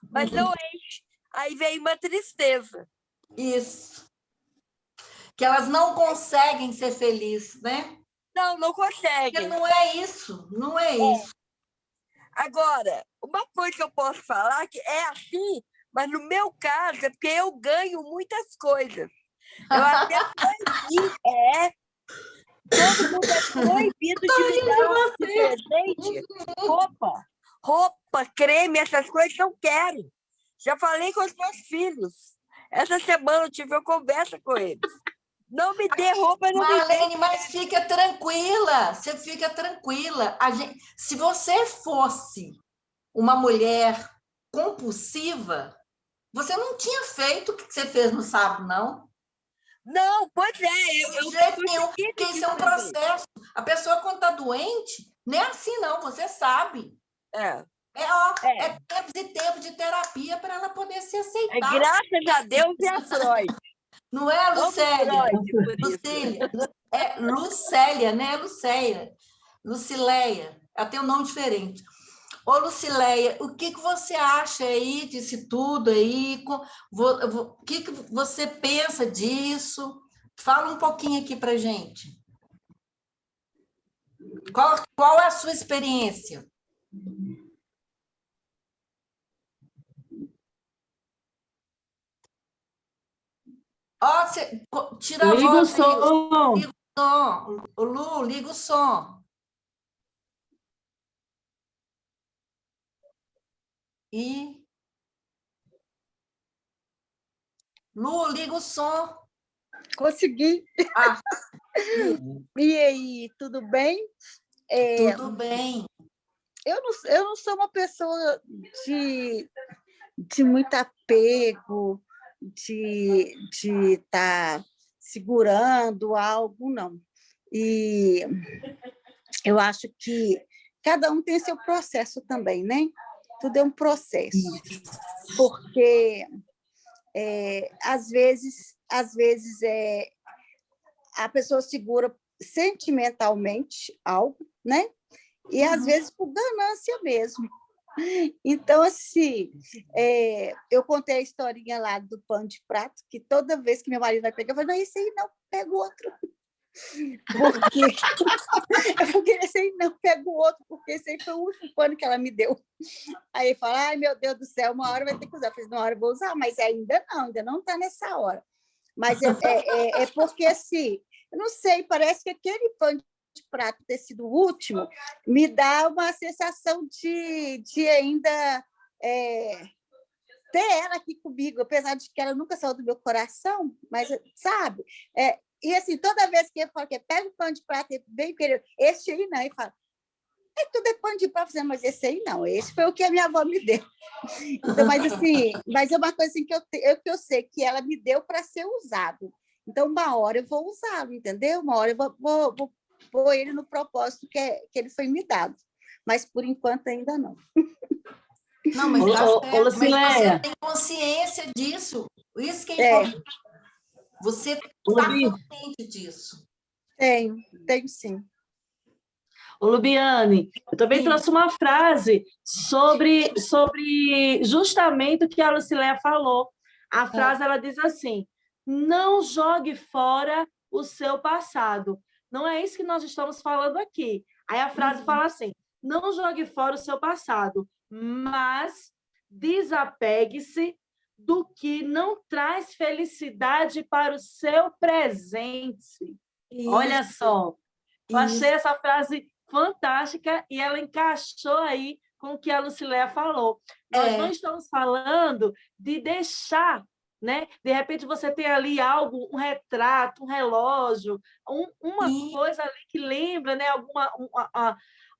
Mas não enche. Aí vem uma tristeza. Isso. Que elas não conseguem ser felizes, né? Não conseguem. Porque não é isso, não é isso. Agora, uma coisa que eu posso falar que é assim, mas no meu caso é porque eu ganho muitas coisas. Eu até proibi, todo mundo é proibido de me dar presente. Roupa, creme, essas coisas não quero. Já falei com os meus filhos. Essa semana eu tive uma conversa com eles. Não me dê roupa, não me dê. Marlene, mas fica tranquila, você fica tranquila. Se você fosse uma mulher compulsiva, você não tinha feito o que você fez no sábado, não? Não, pois é. De jeito nenhum, porque isso é um processo. A pessoa, quando está doente, não é assim, não, você sabe. É tempos e tempos de terapia para ela poder se aceitar. Graças a Deus e a Freud. Não é, Lucélia? É Lucélia, né? Lucileia. Ela tem um nome diferente. Ô, Lucileia, o que você acha aí disso tudo aí? O que você pensa disso? Fala um pouquinho aqui para gente. Qual é a sua experiência? Tira a liga voz. O som. Liga o som. Lu, liga o som. Lu, liga o som. Consegui. E aí, tudo bem? Tudo bem. Eu não sou uma pessoa de muito apego, de estar segurando algo, não. E eu acho que cada um tem seu processo também, né? Tudo é um processo. Porque, às vezes a pessoa segura sentimentalmente algo, né? E, às vezes, por ganância mesmo. Então, assim, eu contei a historinha lá do pano de prato, que toda vez que meu marido vai pegar, eu falo, não, esse aí não, pega o outro. Porque esse aí não, pega o outro, porque esse aí foi o último pano que ela me deu. Aí ele fala, ai, meu Deus do céu, uma hora vai ter que usar. Eu falei, uma hora eu vou usar, mas ainda não está nessa hora. Mas é porque, assim, eu não sei, parece que aquele pano de prato ter sido o último me dá uma sensação de ainda ter ela aqui comigo, apesar de que ela nunca saiu do meu coração, mas, sabe? E assim, toda vez que eu falo que pega o pão de prato e bem querido, esse aí não, e fala, tudo é pão de prato, mas esse aí não, esse foi o que a minha avó me deu. Então, mas assim, mas é uma coisa assim que eu sei que ela me deu para ser usado. Então, uma hora eu vou usá-lo, entendeu? Uma hora eu vou pôr ele no propósito que ele foi me dado. Mas, por enquanto, ainda não. Não, mas tá certo. Mas Lucileia, você tem consciência disso. Isso que é importante. Você está consciente disso. Tenho sim. Ô, Lubiane, eu também trouxe uma frase sobre justamente o que a Lucileia falou. A frase, ela diz assim, não jogue fora o seu passado. Não é isso que nós estamos falando aqui. Aí a frase fala assim, não jogue fora o seu passado, mas desapegue-se do que não traz felicidade para o seu presente. Isso. Olha só, eu achei essa frase fantástica e ela encaixou aí com o que a Lucileia falou. Nós não estamos falando de deixar, né? De repente você tem ali algo, um retrato, um relógio, uma coisa ali que lembra, né?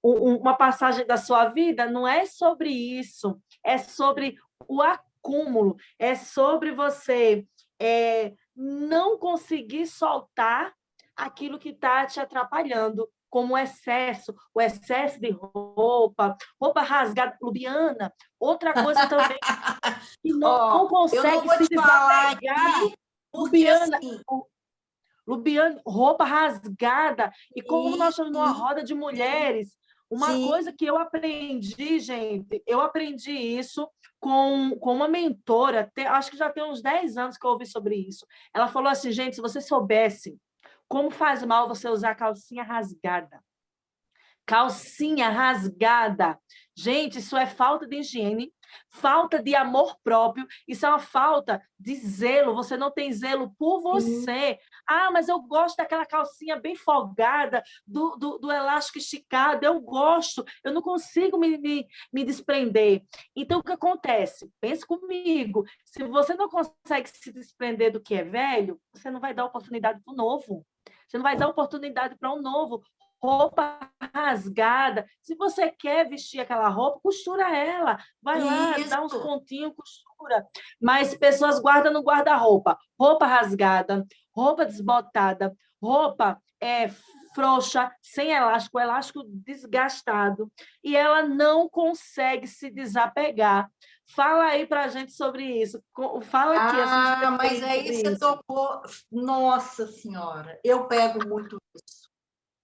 Uma passagem da sua vida. Não é sobre isso, é sobre o acúmulo, é sobre você não conseguir soltar aquilo que está te atrapalhando, como o excesso de roupa rasgada, Lubiana. Outra coisa também que não consegue se desapegar, Lubiana, assim... Lubiana, roupa rasgada. E como nós estamos numa roda de mulheres, uma coisa que eu aprendi, gente, eu aprendi isso com uma mentora, acho que já tem uns 10 anos que eu ouvi sobre isso. Ela falou assim, gente, se você soubesse como faz mal você usar calcinha rasgada. Calcinha rasgada. Gente, isso é falta de higiene, falta de amor próprio, isso é uma falta de zelo. Você não tem zelo por você. Ah, mas eu gosto daquela calcinha bem folgada, do elástico esticado, eu gosto, eu não consigo me desprender. Então, o que acontece? Pense comigo, se você não consegue se desprender do que é velho, você não vai dar oportunidade para o novo. Você não vai dar oportunidade para um novo. Roupa rasgada. Se você quer vestir aquela roupa, costura ela. Vai lá, dá uns pontinhos, costura. Mas pessoas guardam no guarda-roupa. Roupa rasgada, roupa desbotada, roupa frouxa, sem elástico, elástico desgastado. E ela não consegue se desapegar. Fala aí para a gente sobre isso. Fala aqui. Mas aí você tocou... Nossa Senhora, eu pego muito isso.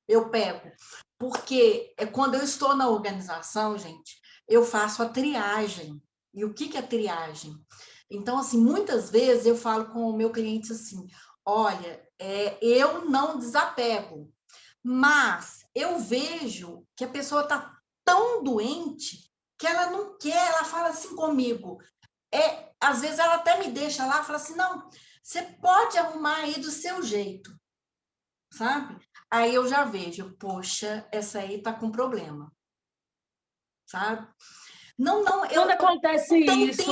Eu pego. Porque quando eu estou na organização, gente, eu faço a triagem. E o que é triagem? Então, assim, muitas vezes eu falo com o meu cliente assim, olha, eu não desapego, mas eu vejo que a pessoa está tão doente que ela não quer, ela fala assim comigo. Às vezes ela até me deixa lá e fala assim, não, você pode arrumar aí do seu jeito, sabe? Aí eu já vejo, poxa, essa aí tá com problema, sabe? Quando acontece isso,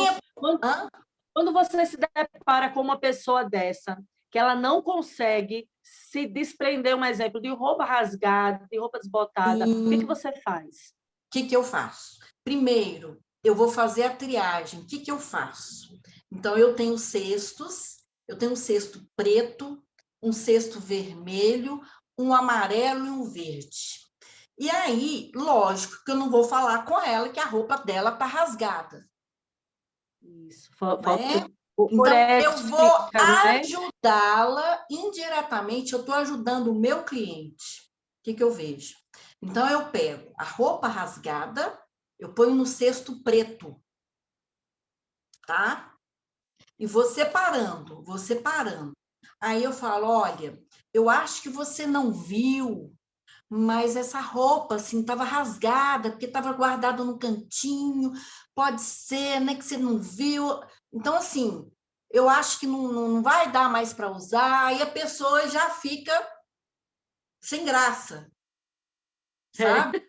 quando você se depara com uma pessoa dessa, que ela não consegue se desprender, um exemplo, de roupa rasgada, de roupa desbotada, o que você faz? O que eu faço? Primeiro, eu vou fazer a triagem. O que eu faço? Então, eu tenho cestos, eu tenho um cesto preto, um cesto vermelho, um amarelo e um verde. E aí, lógico que eu não vou falar com ela que a roupa dela está rasgada. Isso. Então, eu vou ajudá-la indiretamente, eu estou ajudando o meu cliente. O que eu vejo? Então, eu pego a roupa rasgada, eu ponho no cesto preto, tá? E vou separando. Aí eu falo, olha, eu acho que você não viu, mas essa roupa, assim, estava rasgada, porque estava guardada no cantinho, pode ser, né, que você não viu. Então, assim, eu acho que não vai dar mais para usar, e a pessoa já fica sem graça. sabe?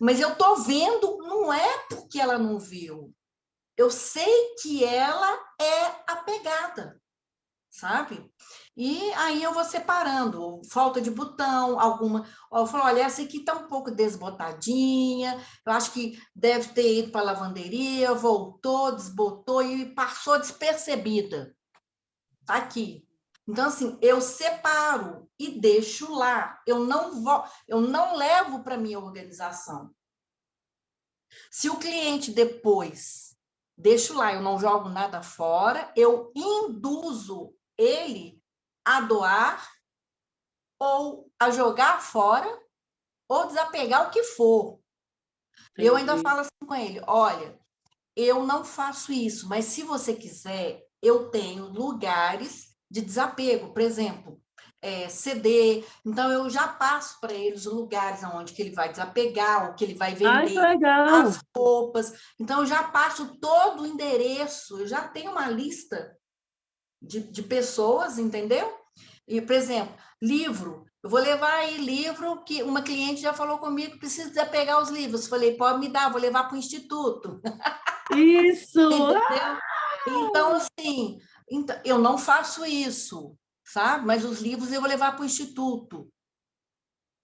Mas eu tô vendo, não é porque ela não viu. Eu sei que ela é apegada, sabe? E aí eu vou separando, falta de botão, alguma. Eu falo, olha, essa aqui tá um pouco desbotadinha, eu acho que deve ter ido para a lavanderia, voltou, desbotou e passou despercebida. Tá aqui. Então, assim, eu separo e deixo lá. Eu não levo para minha organização. Se o cliente depois deixo lá, eu não jogo nada fora, eu induzo ele a doar ou a jogar fora ou desapegar o que for. Entendi. Eu ainda falo assim com ele, olha, eu não faço isso, mas se você quiser, eu tenho lugares de desapego, por exemplo, CD, então eu já passo para ele os lugares onde que ele vai desapegar, o que ele vai vender, as roupas, então eu já passo todo o endereço, eu já tenho uma lista de pessoas, entendeu? E, por exemplo, livro, eu vou levar aí livro que uma cliente já falou comigo que precisa desapegar os livros, falei, pode me dar, vou levar para o instituto. Isso! Entendeu? Então, assim, eu não faço isso, sabe? Mas os livros eu vou levar para o instituto.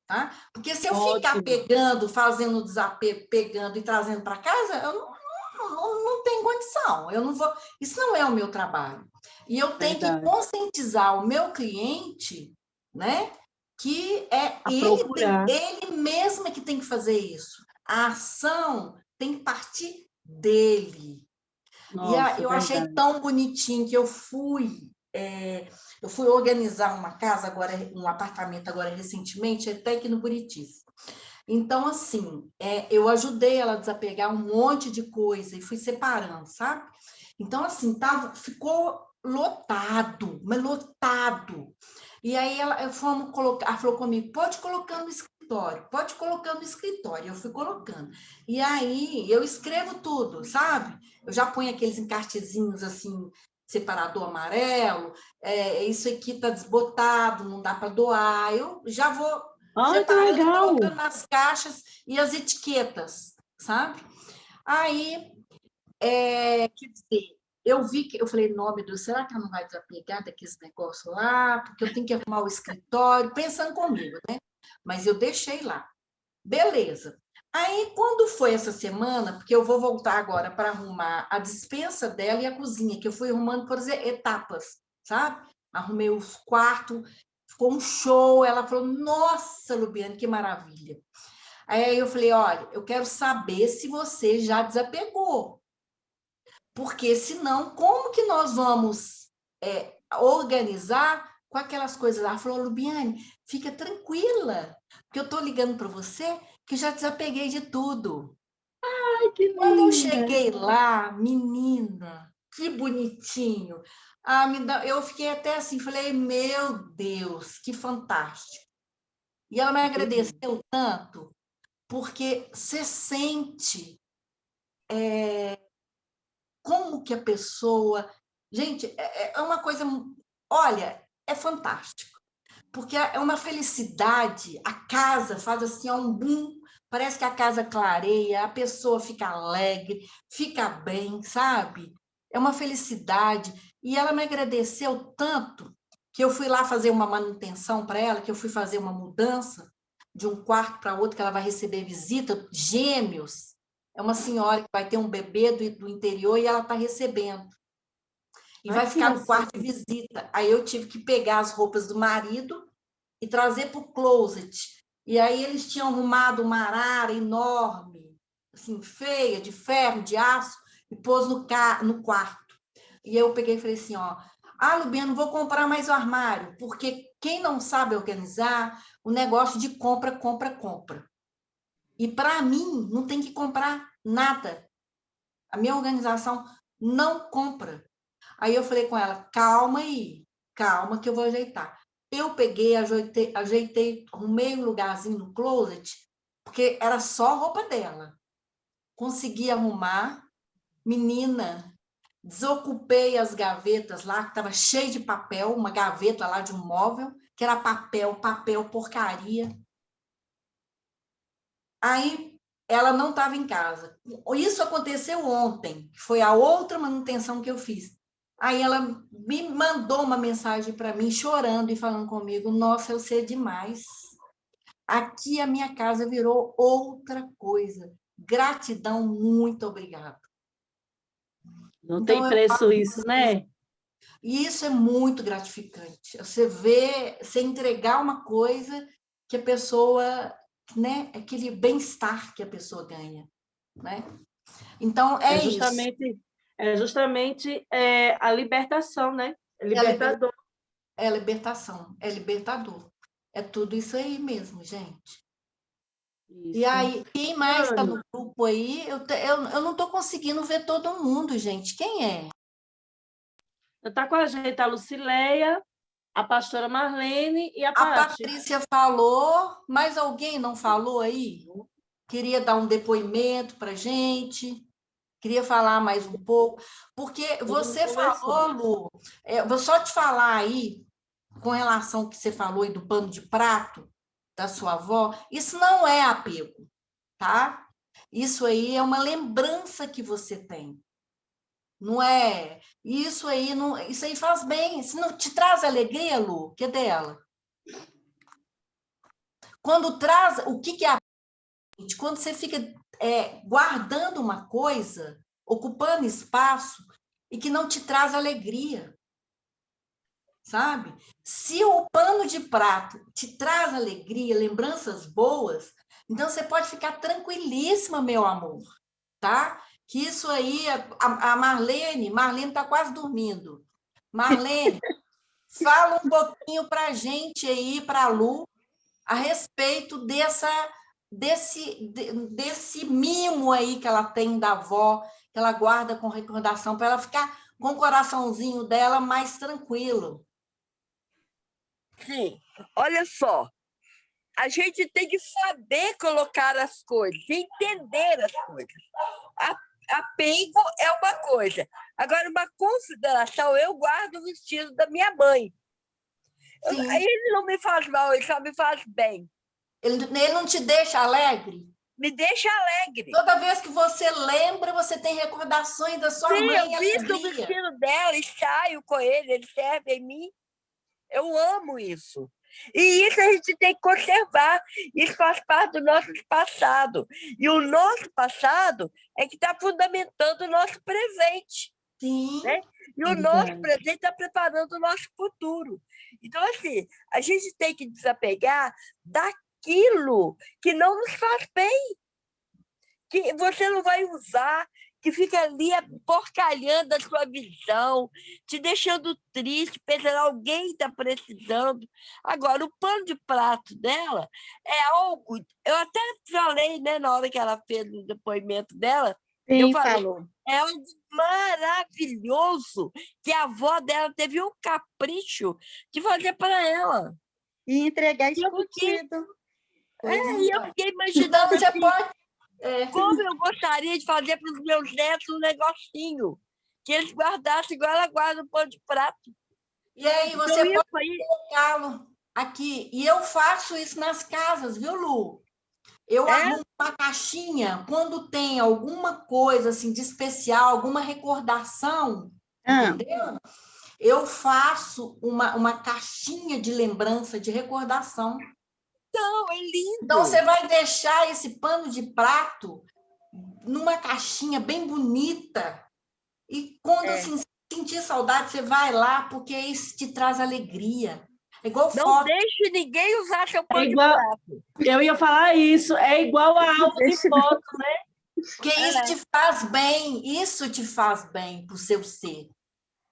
Tá? Porque se eu ficar pegando, fazendo desapego, pegando e trazendo para casa, eu não tenho condição. Eu não vou. Isso não é o meu trabalho. E eu tenho que conscientizar o meu cliente, né? Que ele mesmo que tem que fazer isso. A ação tem que partir dele. Nossa, eu achei tão bonitinho que eu fui organizar uma casa agora, um apartamento agora recentemente, até aqui no Buritis. Então, assim, eu ajudei ela a desapegar um monte de coisa e fui separando, sabe? Então, assim, ficou lotado, mas lotado. E aí ela falou comigo, pode colocar no escritório, pode colocar no escritório. Eu fui colocando. E aí eu escrevo tudo, sabe? Eu já ponho aqueles encartezinhos assim, separador amarelo, isso aqui está desbotado, não dá para doar. Eu já vou separando, colocando nas caixas e as etiquetas, sabe? Aí, quer dizer, eu falei, nome do, será que ela não vai desapegar daqueles negócios lá? Porque eu tenho que arrumar o escritório, pensando comigo, né? Mas eu deixei lá. Beleza. Aí, quando foi essa semana, porque eu vou voltar agora para arrumar a despensa dela e a cozinha, que eu fui arrumando por etapas, sabe? Arrumei os quartos, ficou um show. Ela falou, nossa, Lubiane, que maravilha. Aí eu falei, olha, eu quero saber se você já desapegou. Porque senão, como que nós vamos organizar com aquelas coisas lá? Ela falou, Lubiane, fica tranquila, porque eu estou ligando para você que já desapeguei de tudo. Ai, que linda. Quando eu cheguei lá, menina, que bonitinho. Eu fiquei até assim, falei, meu Deus, que fantástico. E ela me agradeceu tanto, porque você sente como que a pessoa... Gente, é uma coisa... Olha, é fantástico. Porque é uma felicidade. A casa faz assim, um boom. Parece que a casa clareia, a pessoa fica alegre, fica bem, sabe? É uma felicidade. E ela me agradeceu tanto que eu fui lá fazer uma manutenção para ela, que eu fui fazer uma mudança de um quarto para outro, que ela vai receber visita, gêmeos. É uma senhora que vai ter um bebê do interior e ela está recebendo. E vai ficar no quarto de visita. Aí eu tive que pegar as roupas do marido e trazer para o closet. E aí eles tinham arrumado uma arara enorme, assim, feia, de ferro, de aço, e pôs no quarto. E eu peguei e falei assim, Lubiane, não vou comprar mais o armário, porque quem não sabe organizar, o negócio de compra, compra, compra. E para mim, não tem que comprar nada. A minha organização não compra. Aí eu falei com ela, calma aí, calma que eu vou ajeitar. Eu peguei, ajeitei, arrumei um lugarzinho no closet, porque era só roupa dela. Consegui arrumar, menina, desocupei as gavetas lá, que estava cheio de papel, uma gaveta lá de um móvel, que era papel, porcaria. Aí ela não estava em casa. Isso aconteceu ontem, que foi a outra manutenção que eu fiz. Aí ela me mandou uma mensagem para mim, chorando e falando comigo: nossa, eu sei demais. Aqui a minha casa virou outra coisa. Gratidão, muito obrigada. Não Então, tem preço isso, né? e isso é muito gratificante. Você vê, você entregar uma coisa que a pessoa, né, aquele bem-estar que a pessoa ganha, né? Então, É isso. justamente a libertação, né? É É, libertador. é libertação, é libertador. É tudo isso aí mesmo, gente. E Isso. aí, quem mais está no Anne, grupo aí? Eu não estou conseguindo ver todo mundo, gente. Quem é? está com a gente a Lucileia, a pastora Marlene e a A Pati. Patrícia falou, mas alguém não falou aí? Queria dar um depoimento para a gente, queria falar mais um pouco, porque você falou, Lu, vou só te falar aí, com relação ao que você falou aí do pano de prato da sua avó, isso não é apego, tá? Isso aí é uma lembrança que você tem. Não é? Isso aí não, isso aí faz bem. Se não te traz alegria, Lu, que é dela. Quando traz, o que é a mente? Quando você fica guardando uma coisa, ocupando espaço e que não te traz alegria, sabe? Se o pano de prato te traz alegria, lembranças boas, então você pode ficar tranquilíssima, meu amor, tá? Que isso aí, a Marlene está quase dormindo. Marlene, fala um pouquinho para a gente aí, para a Lu, a respeito desse mimo aí que ela tem da avó, que ela guarda com recordação, para ela ficar com o coraçãozinho dela mais tranquilo. Sim, olha só, a gente tem que saber colocar as coisas, entender as coisas. Apego é uma coisa. Agora, uma consideração, eu guardo o vestido da minha mãe. Ele não me faz mal, ele só me faz bem. Ele não te deixa alegre? Me deixa alegre. Toda vez que você lembra, você tem recordações da sua mãe e eu visto o vestido dela e saio com ele serve em mim. Eu amo isso. E isso a gente tem que conservar. Isso faz parte do nosso passado. E o nosso passado é que está fundamentando o nosso presente. Sim. Né? E o nosso presente está preparando o nosso futuro. Então, assim, a gente tem que desapegar daquilo que não nos faz bem, que você não vai usar, que fica ali porcalhando a sua visão, te deixando triste, pensando alguém está precisando. Agora, o pano de prato dela é algo... Eu até falei, né, na hora que ela fez o depoimento dela, Sim, eu falei, falou. é algo maravilhoso que a avó dela teve um capricho de fazer para ela. E entregar E eu fiquei, escondido. imaginando então, você assim, pode... como eu gostaria de fazer para os meus netos um negocinho, que eles guardassem igual ela guarda o pano de prato. E aí, você pode colocá-lo aqui. E eu faço isso nas casas, viu, Lu? Eu arrumo uma caixinha quando tem alguma coisa assim de especial, alguma recordação, entendeu? Eu faço uma caixinha de lembrança, de recordação. Então, é lindo. Então, você vai deixar esse pano de prato numa caixinha bem bonita. E quando assim, sentir saudade, você vai lá, porque isso te traz alegria. É igual não foto. deixe ninguém usar seu pano de prato. Eu ia falar isso, é igual a álbum de foto, né? Porque isso te faz bem, isso te faz bem para o seu ser,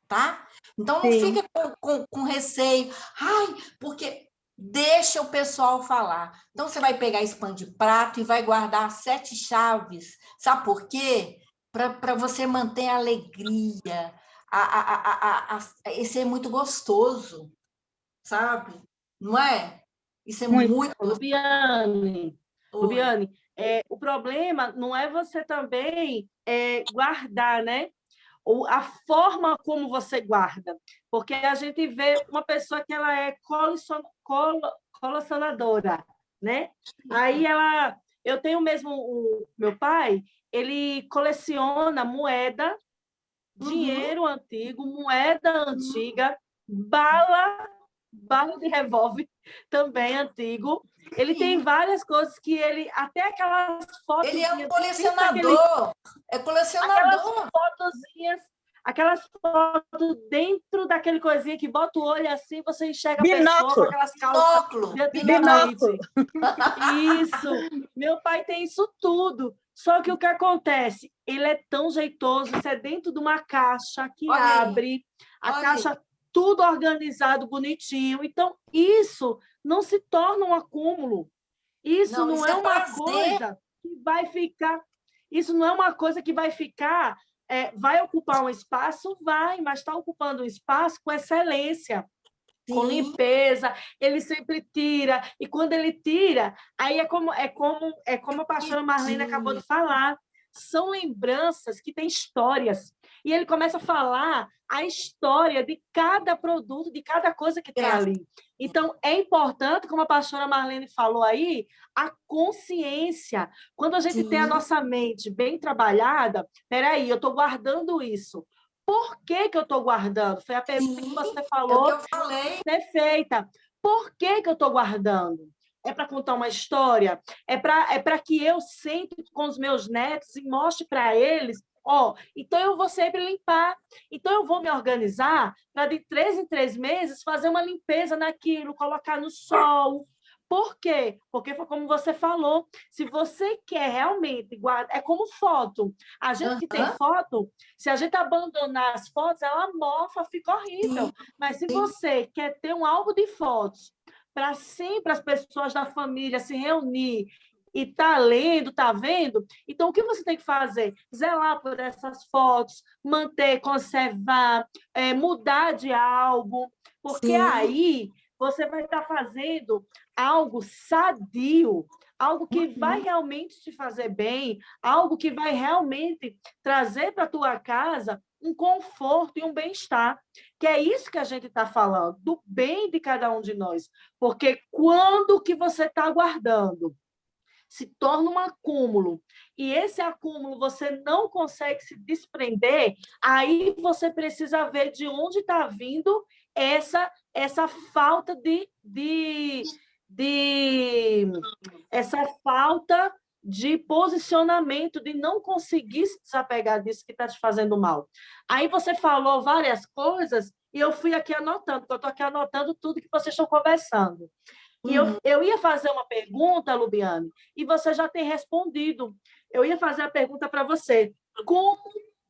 tá? Então, não fica com receio. Ai, porque deixa o pessoal falar. Então, você vai pegar esse pano de prato e vai guardar 7 chaves. Sabe por quê? Para você manter a alegria. Esse é muito gostoso, sabe? Não é? Isso é muito gostoso. Lubiane, o problema não é você também guardar, né? Ou a forma como você guarda, porque a gente vê uma pessoa que ela é colecionadora, né? Aí eu tenho mesmo o meu pai, ele coleciona moeda, dinheiro antigo, moeda antiga, bala de revólver também antigo. Ele tem várias coisas que ele, até aquelas fotos. Ele é um colecionador, é colecionador. Aquelas fotos dentro daquele coisinha que bota o olho assim, você enxerga a pessoa com aquelas calças de antigamente. Isso, meu pai tem isso tudo. Só que o que acontece? Ele é tão jeitoso, isso é dentro de uma caixa que abre, a caixa tudo organizado, bonitinho. Então, isso não se torna um acúmulo. Isso não é uma coisa que vai ficar... Isso não é uma coisa que vai ficar... vai ocupar um espaço? Vai, mas está ocupando um espaço com excelência, com limpeza. Ele sempre tira. E quando ele tira, aí é como a pastora Marlene acabou de falar. São lembranças que têm histórias. E ele começa a falar a história de cada produto, de cada coisa que tem ali. Então, é importante, como a pastora Marlene falou aí, a consciência. Quando a gente tem a nossa mente bem trabalhada, eu estou guardando isso. Por que eu estou guardando? Foi a pergunta que você falou. Eu falei. Perfeita. Por que eu estou guardando? É para contar uma história? É para que eu sente com os meus netos e mostre para eles, então eu vou sempre limpar. Então eu vou me organizar para de 3 em 3 meses fazer uma limpeza naquilo, colocar no sol. Por quê? Porque foi como você falou, se você quer realmente guardar, é como foto. A gente que tem foto, se a gente abandonar as fotos, ela mofa, fica horrível. Mas se você quer ter um álbum de fotos para sempre as pessoas da família se reunir e tá lendo, tá vendo, então o que você tem que fazer? Zelar por essas fotos, manter, conservar, mudar de álbum, porque aí você vai estar fazendo algo sadio, algo que vai realmente te fazer bem, algo que vai realmente trazer para a tua casa um conforto e um bem-estar, que é isso que a gente está falando, do bem de cada um de nós. Porque quando que você está guardando, se torna um acúmulo, e esse acúmulo você não consegue se desprender, aí você precisa ver de onde está vindo essa falta essa falta de posicionamento, de não conseguir se desapegar disso que está te fazendo mal. Aí você falou várias coisas e eu fui aqui anotando, porque eu estou aqui anotando tudo que vocês estão conversando. E eu ia fazer uma pergunta, Lubiane, e você já tem respondido. Eu ia fazer a pergunta para você. Como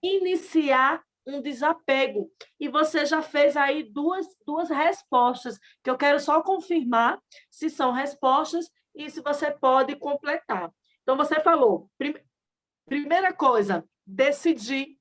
iniciar um desapego? E você já fez aí duas respostas, que eu quero só confirmar se são respostas e se você pode completar. Então, você falou, primeira coisa, decidir.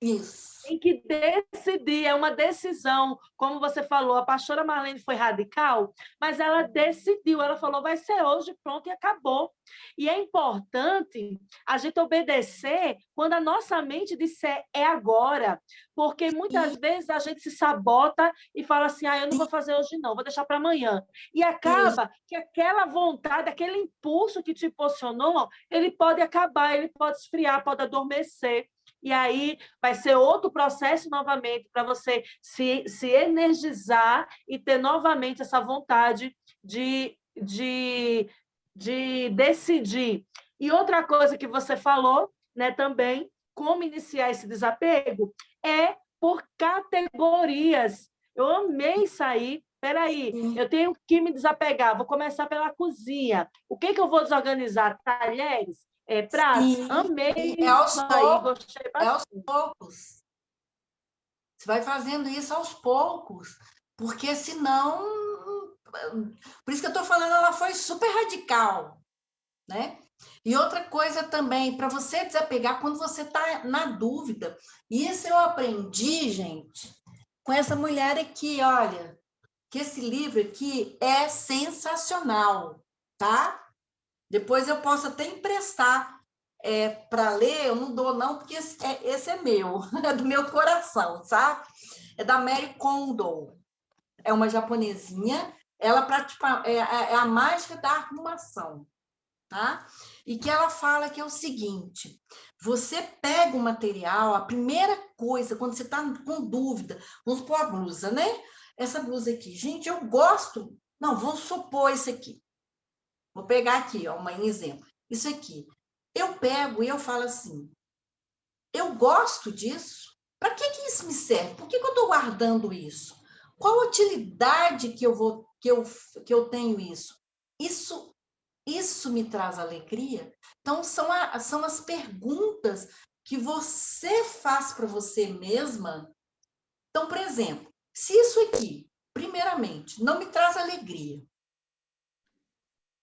Isso. Tem que decidir, é uma decisão. Como você falou, a pastora Marlene foi radical, mas ela decidiu, ela falou, vai ser hoje, pronto, e acabou. E é importante a gente obedecer quando a nossa mente disser é agora, porque muitas vezes a gente se sabota e fala assim, eu não vou fazer hoje não, vou deixar para amanhã. E acaba que aquela vontade, aquele impulso que te impulsionou, ele pode acabar, ele pode esfriar, pode adormecer. E aí vai ser outro processo novamente para você se energizar e ter novamente essa vontade de decidir. E outra coisa que você falou, né, também, como iniciar esse desapego, é por categorias. Eu amei isso aí. Espera aí, eu tenho que me desapegar. Vou começar pela cozinha. O que eu vou desorganizar? Talheres? Pratos? Amei isso aí, gostei bastante. É aos poucos. Você vai fazendo isso aos poucos, porque senão... Por isso que eu estou falando, ela foi super radical, né? E outra coisa também, para você desapegar, quando você está na dúvida, isso eu aprendi, gente, com essa mulher aqui, olha, que esse livro aqui é sensacional, tá? Depois eu posso até emprestar para ler, eu não dou não, porque esse é meu, é do meu coração, sabe? É da Mary Kondo, é uma japonesinha, ela é a mágica da arrumação. tá? E que ela fala que é o seguinte: você pega o material, a primeira coisa, quando você está com dúvida, vamos supor a blusa, né? Essa blusa aqui, gente, eu gosto. Não, vamos supor isso aqui. Vou pegar aqui, ó, um exemplo. Isso aqui. Eu pego e eu falo assim: eu gosto disso. Para que isso me serve? Por que eu estou guardando isso? Qual a utilidade que eu tenho isso? Isso me traz alegria? Então, são as perguntas que você faz para você mesma. Então, por exemplo, se isso aqui, primeiramente, não me traz alegria,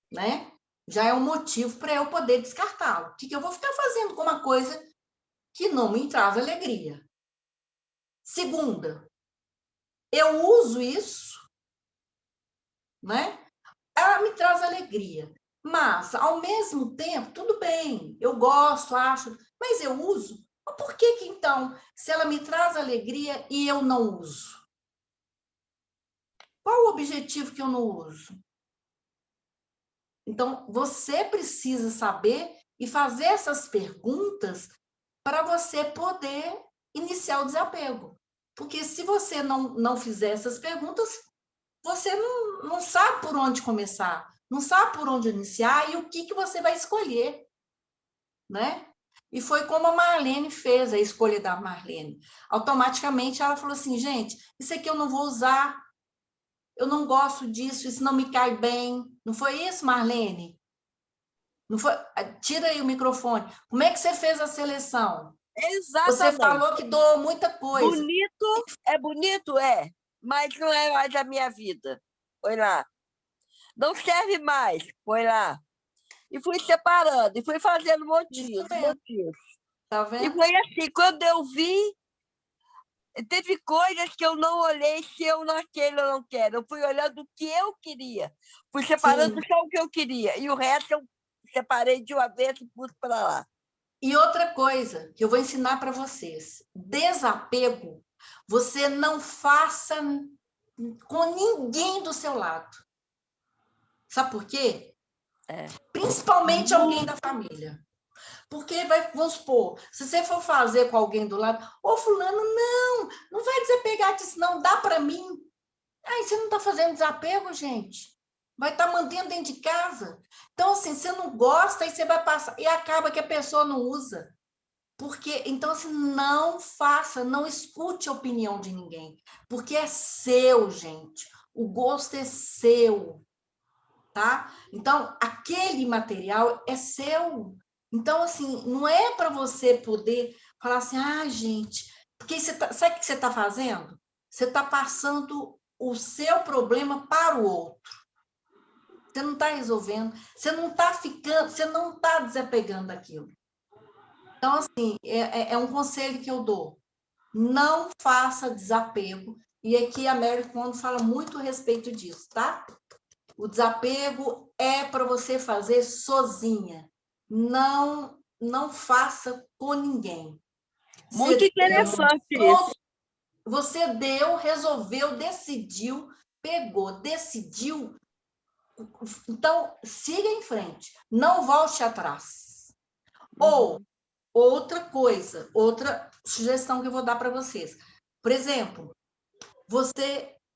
né? Já é um motivo para eu poder descartá-lo. O que eu vou ficar fazendo com uma coisa que não me traz alegria? Segunda, eu uso isso, né? Ela me traz alegria. Mas, ao mesmo tempo, tudo bem, eu gosto, acho, mas eu uso. Mas por que então, se ela me traz alegria e eu não uso? Qual o objetivo que eu não uso? Então, você precisa saber e fazer essas perguntas para você poder iniciar o desapego. Porque se você não fizer essas perguntas, você não sabe por onde começar, não sabe por onde iniciar e o que você vai escolher, né? E foi como a Marlene fez, a escolha da Marlene. Automaticamente ela falou assim, gente, isso aqui eu não vou usar, eu não gosto disso, isso não me cai bem. Não foi isso, Marlene? Não foi? Tira aí o microfone. Como é que você fez a seleção? Você Exatamente. falou que doou muita coisa. Bonito, mas não é mais a minha vida. Foi lá. Não serve mais, foi lá. E fui separando, e fui fazendo motivos. Tá E vendo? foi assim, quando eu vi, teve coisas que eu não olhei se eu naquele eu não quero. Eu fui olhando o que eu queria. Fui separando só o que eu queria. E o resto eu separei de uma vez e pus para lá. E outra coisa que eu vou ensinar para vocês: desapego, você não faça com ninguém do seu lado. Sabe por quê? Principalmente alguém da família. Porque vamos supor, se você for fazer com alguém do lado, ô fulano, não vai desapegar disso, não, dá para mim. Aí você não está fazendo desapego, gente. Vai estar mantendo dentro de casa. Então, assim, você não gosta, aí você vai passar, e acaba que a pessoa não usa. Porque, então, assim, não faça, não escute a opinião de ninguém. Porque é seu, gente. O gosto é seu, tá? Então, aquele material é seu. Então, assim, não é para você poder falar assim, gente, porque sabe o que você está fazendo? Você está passando o seu problema para o outro. Você não está resolvendo, você não está ficando, você não está desapegando daquilo. Então, assim, é um conselho que eu dou. Não faça desapego. E aqui a Mary Kondo fala muito a respeito disso, tá? O desapego é para você fazer sozinha. Não faça com ninguém. Muito interessante isso. Você deu, resolveu, decidiu, pegou, decidiu. Então, siga em frente. Não volte atrás. Ou, outra coisa, outra sugestão que eu vou dar para vocês. Por exemplo,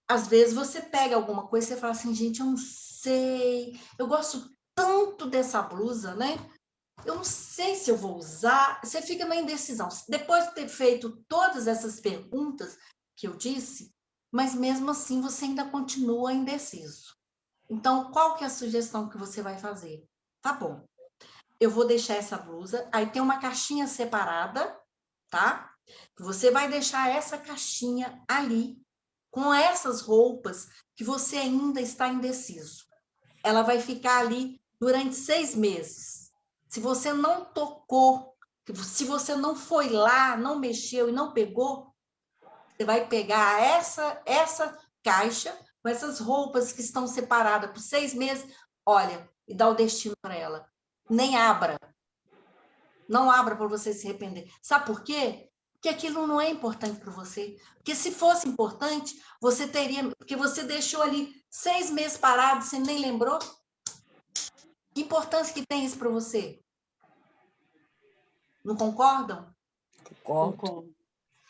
às vezes você pega alguma coisa e você fala assim, gente, eu não sei, eu gosto tanto dessa blusa, né? Eu não sei se eu vou usar. Você fica na indecisão. Depois de ter feito todas essas perguntas que eu disse, mas mesmo assim você ainda continua indeciso. Então, qual que é a sugestão que você vai fazer? Tá bom, eu vou deixar essa blusa, aí tem uma caixinha separada, tá? Você vai deixar essa caixinha ali, com essas roupas que você ainda está indeciso. Ela vai ficar ali durante 6 meses. Se você não tocou, se você não foi lá, não mexeu e não pegou, você vai pegar essa caixa com essas roupas que estão separadas por 6 meses, olha, e dá o destino para ela. Nem abra. Não abra para você se arrepender. Sabe por quê? Porque aquilo não é importante para você. Porque se fosse importante, você teria... Porque você deixou ali 6 meses parado, você nem lembrou. Que importância que tem isso para você? Não concordam? Concordo.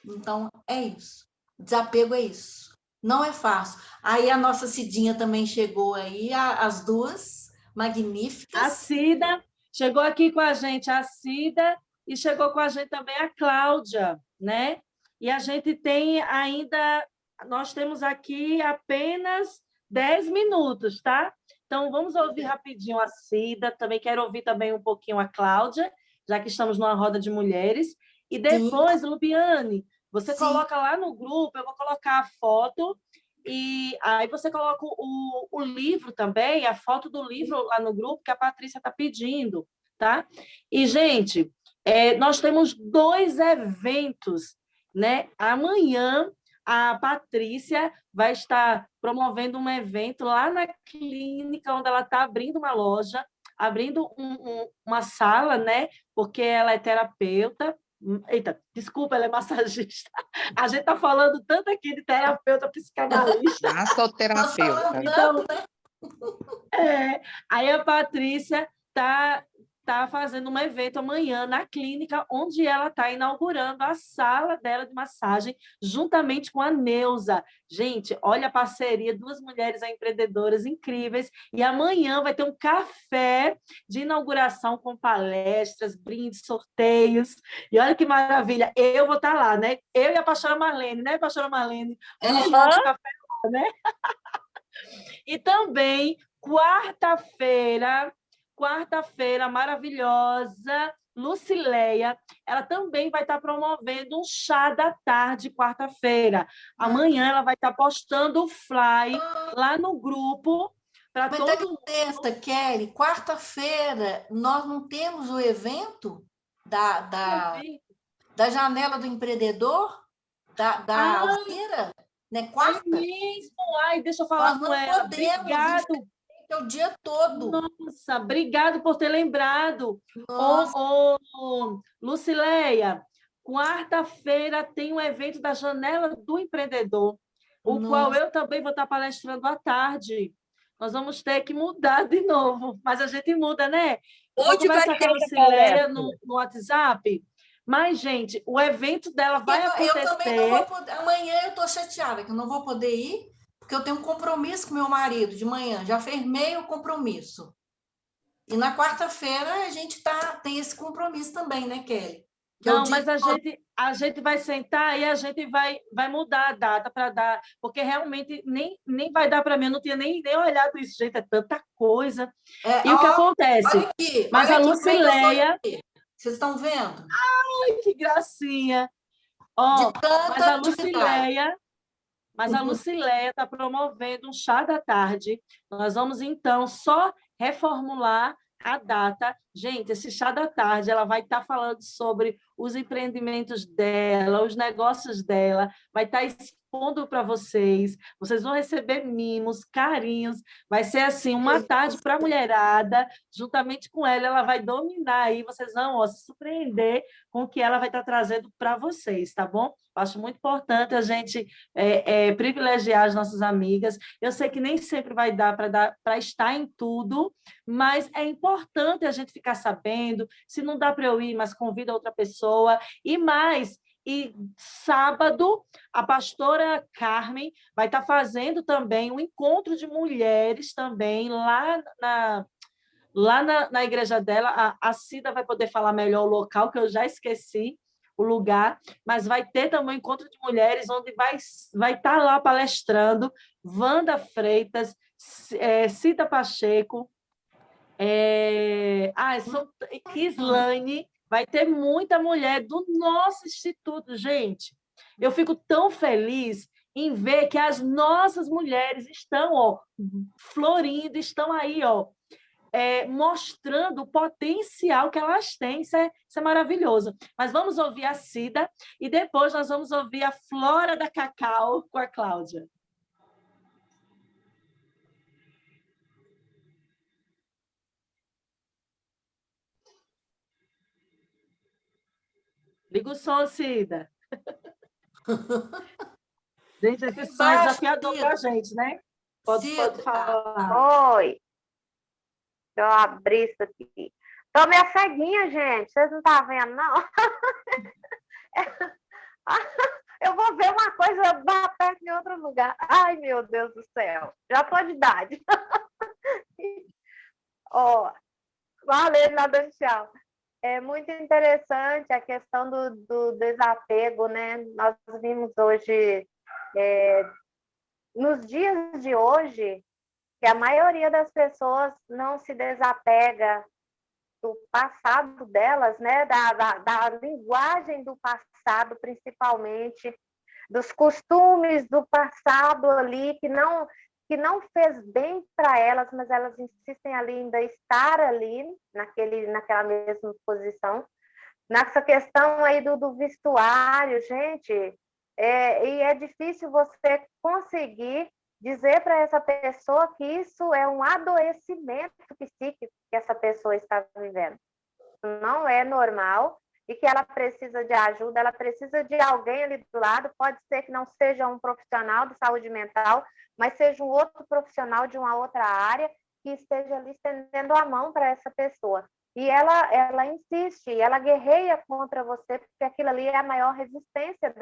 Então, é isso. Desapego é isso. Não é fácil. Aí a nossa Cidinha também chegou aí, as duas magníficas. A Cida chegou aqui com a gente, a Cida, e chegou com a gente também a Cláudia, né? E a gente tem ainda, nós temos aqui apenas 10 minutos, tá? Então, vamos ouvir rapidinho a Cida, também quero ouvir também um pouquinho a Cláudia, já que estamos numa roda de mulheres. E depois, Lubiane, você coloca lá no grupo, eu vou colocar a foto, e aí você coloca o livro também, a foto do livro lá no grupo, que a Patrícia está pedindo, tá? E, gente, nós temos 2 eventos, né? Amanhã, a Patrícia vai estar promovendo um evento lá na clínica, onde ela está abrindo uma loja, abrindo uma sala, né? Porque ela é terapeuta. Eita, desculpa, ela é massagista. A gente está falando tanto aqui de terapeuta, psicanalista. Massoterapeuta. Então, aí a Patrícia tá fazendo um evento amanhã na clínica, onde ela está inaugurando a sala dela de massagem, juntamente com a Neuza. Gente, olha a parceria, 2 mulheres empreendedoras incríveis. E amanhã vai ter um café de inauguração com palestras, brindes, sorteios. E olha que maravilha, eu vou estar lá, né? Eu e a pastora Marlene, né, pastora Marlene? Vamos tomar um café lá, né? E também, quarta-feira, maravilhosa, Lucileia, ela também vai estar promovendo um chá da tarde, quarta-feira. Amanhã ela vai estar postando o fly lá no grupo para todo mundo. Sexta, Kelly, quarta-feira, nós não temos o evento da Janela do Empreendedor, da Alzira, né? Quarta? É mesmo? Ai, deixa eu falar com ela. Obrigado. É o dia todo. Nossa, obrigado por ter lembrado. Nossa. Lucileia, quarta-feira tem um evento da Janela do Empreendedor, o qual eu também vou estar palestrando à tarde. Nós vamos ter que mudar de novo, mas a gente muda, né? Eu vou conversar com a Lucileia no WhatsApp. Mas, gente, o evento dela vai acontecer... Eu também não vou poder... Amanhã eu estou chateada, que eu não vou poder ir, porque eu tenho um compromisso com meu marido de manhã. Já firmei o compromisso. E na quarta-feira a gente tem esse compromisso também, né, Kelly? Não, mas a gente vai sentar e a gente vai mudar a data para dar, porque realmente nem vai dar para mim, eu não tinha nem olhado isso, gente, é tanta coisa. E o que acontece? Olha aqui, mas olha a Lucileia... Vocês estão vendo? Ai, que gracinha! Mas a Lucileia está promovendo um chá da tarde. Nós vamos, então, só reformular a data. Gente, esse chá da tarde, ela vai estar falando sobre os empreendimentos dela, os negócios dela, vai estar expondo para vocês. Vocês vão receber mimos, carinhos. Vai ser, assim, uma tarde para a mulherada. Juntamente com ela vai dominar aí. Vocês vão se surpreender com o que ela vai estar trazendo para vocês, tá bom? Acho muito importante a gente privilegiar as nossas amigas. Eu sei que nem sempre vai dar para estar em tudo, mas é importante a gente ficar sabendo. Se não dá para eu ir, mas convida outra pessoa. E sábado, a pastora Carmen vai estar fazendo também um encontro de mulheres também lá na igreja dela. A Cida vai poder falar melhor o local, que eu já esqueci o lugar, mas vai ter também um encontro de mulheres, onde vai estar lá palestrando Wanda Freitas, Cida Pacheco, Islane, vai ter muita mulher do nosso instituto, gente. Eu fico tão feliz em ver que as nossas mulheres estão florindo, estão aí, mostrando o potencial que elas têm. Isso é maravilhoso. Mas vamos ouvir a Cida e depois nós vamos ouvir a Flora da Cacau com a Cláudia. Liga o som, Cida. Gente, esse som é desafiador para a gente, né? Pode falar. Oi. eu abrir isso aqui. Tô meio ceguinha, gente. Vocês não estão vendo, não? Eu vou ver uma coisa, vá perto em outro lugar. Ai, meu Deus do céu. Já tô de idade. Ó, valeu, nada, tchau. É muito interessante a questão do desapego, né? Nós vimos hoje, nos dias de hoje, que a maioria das pessoas não se desapega do passado delas, né? Da linguagem do passado, principalmente, dos costumes do passado ali, que não fez bem para elas, mas elas insistem ali ainda estar ali, naquela mesma posição. Nessa questão aí do vestuário, gente, e é difícil você conseguir dizer para essa pessoa que isso é um adoecimento psíquico que essa pessoa está vivendo. Não é normal e que ela precisa de ajuda, ela precisa de alguém ali do lado, pode ser que não seja um profissional de saúde mental, mas seja um outro profissional de uma outra área que esteja ali estendendo a mão para essa pessoa. E ela insiste, ela guerreia contra você, porque aquilo ali é a maior resistência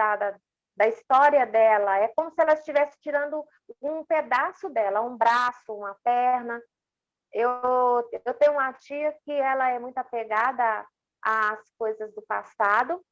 da história dela. É como se ela estivesse tirando um pedaço dela, um braço, uma perna. Eu tenho uma tia que ela é muito apegada às coisas do passado.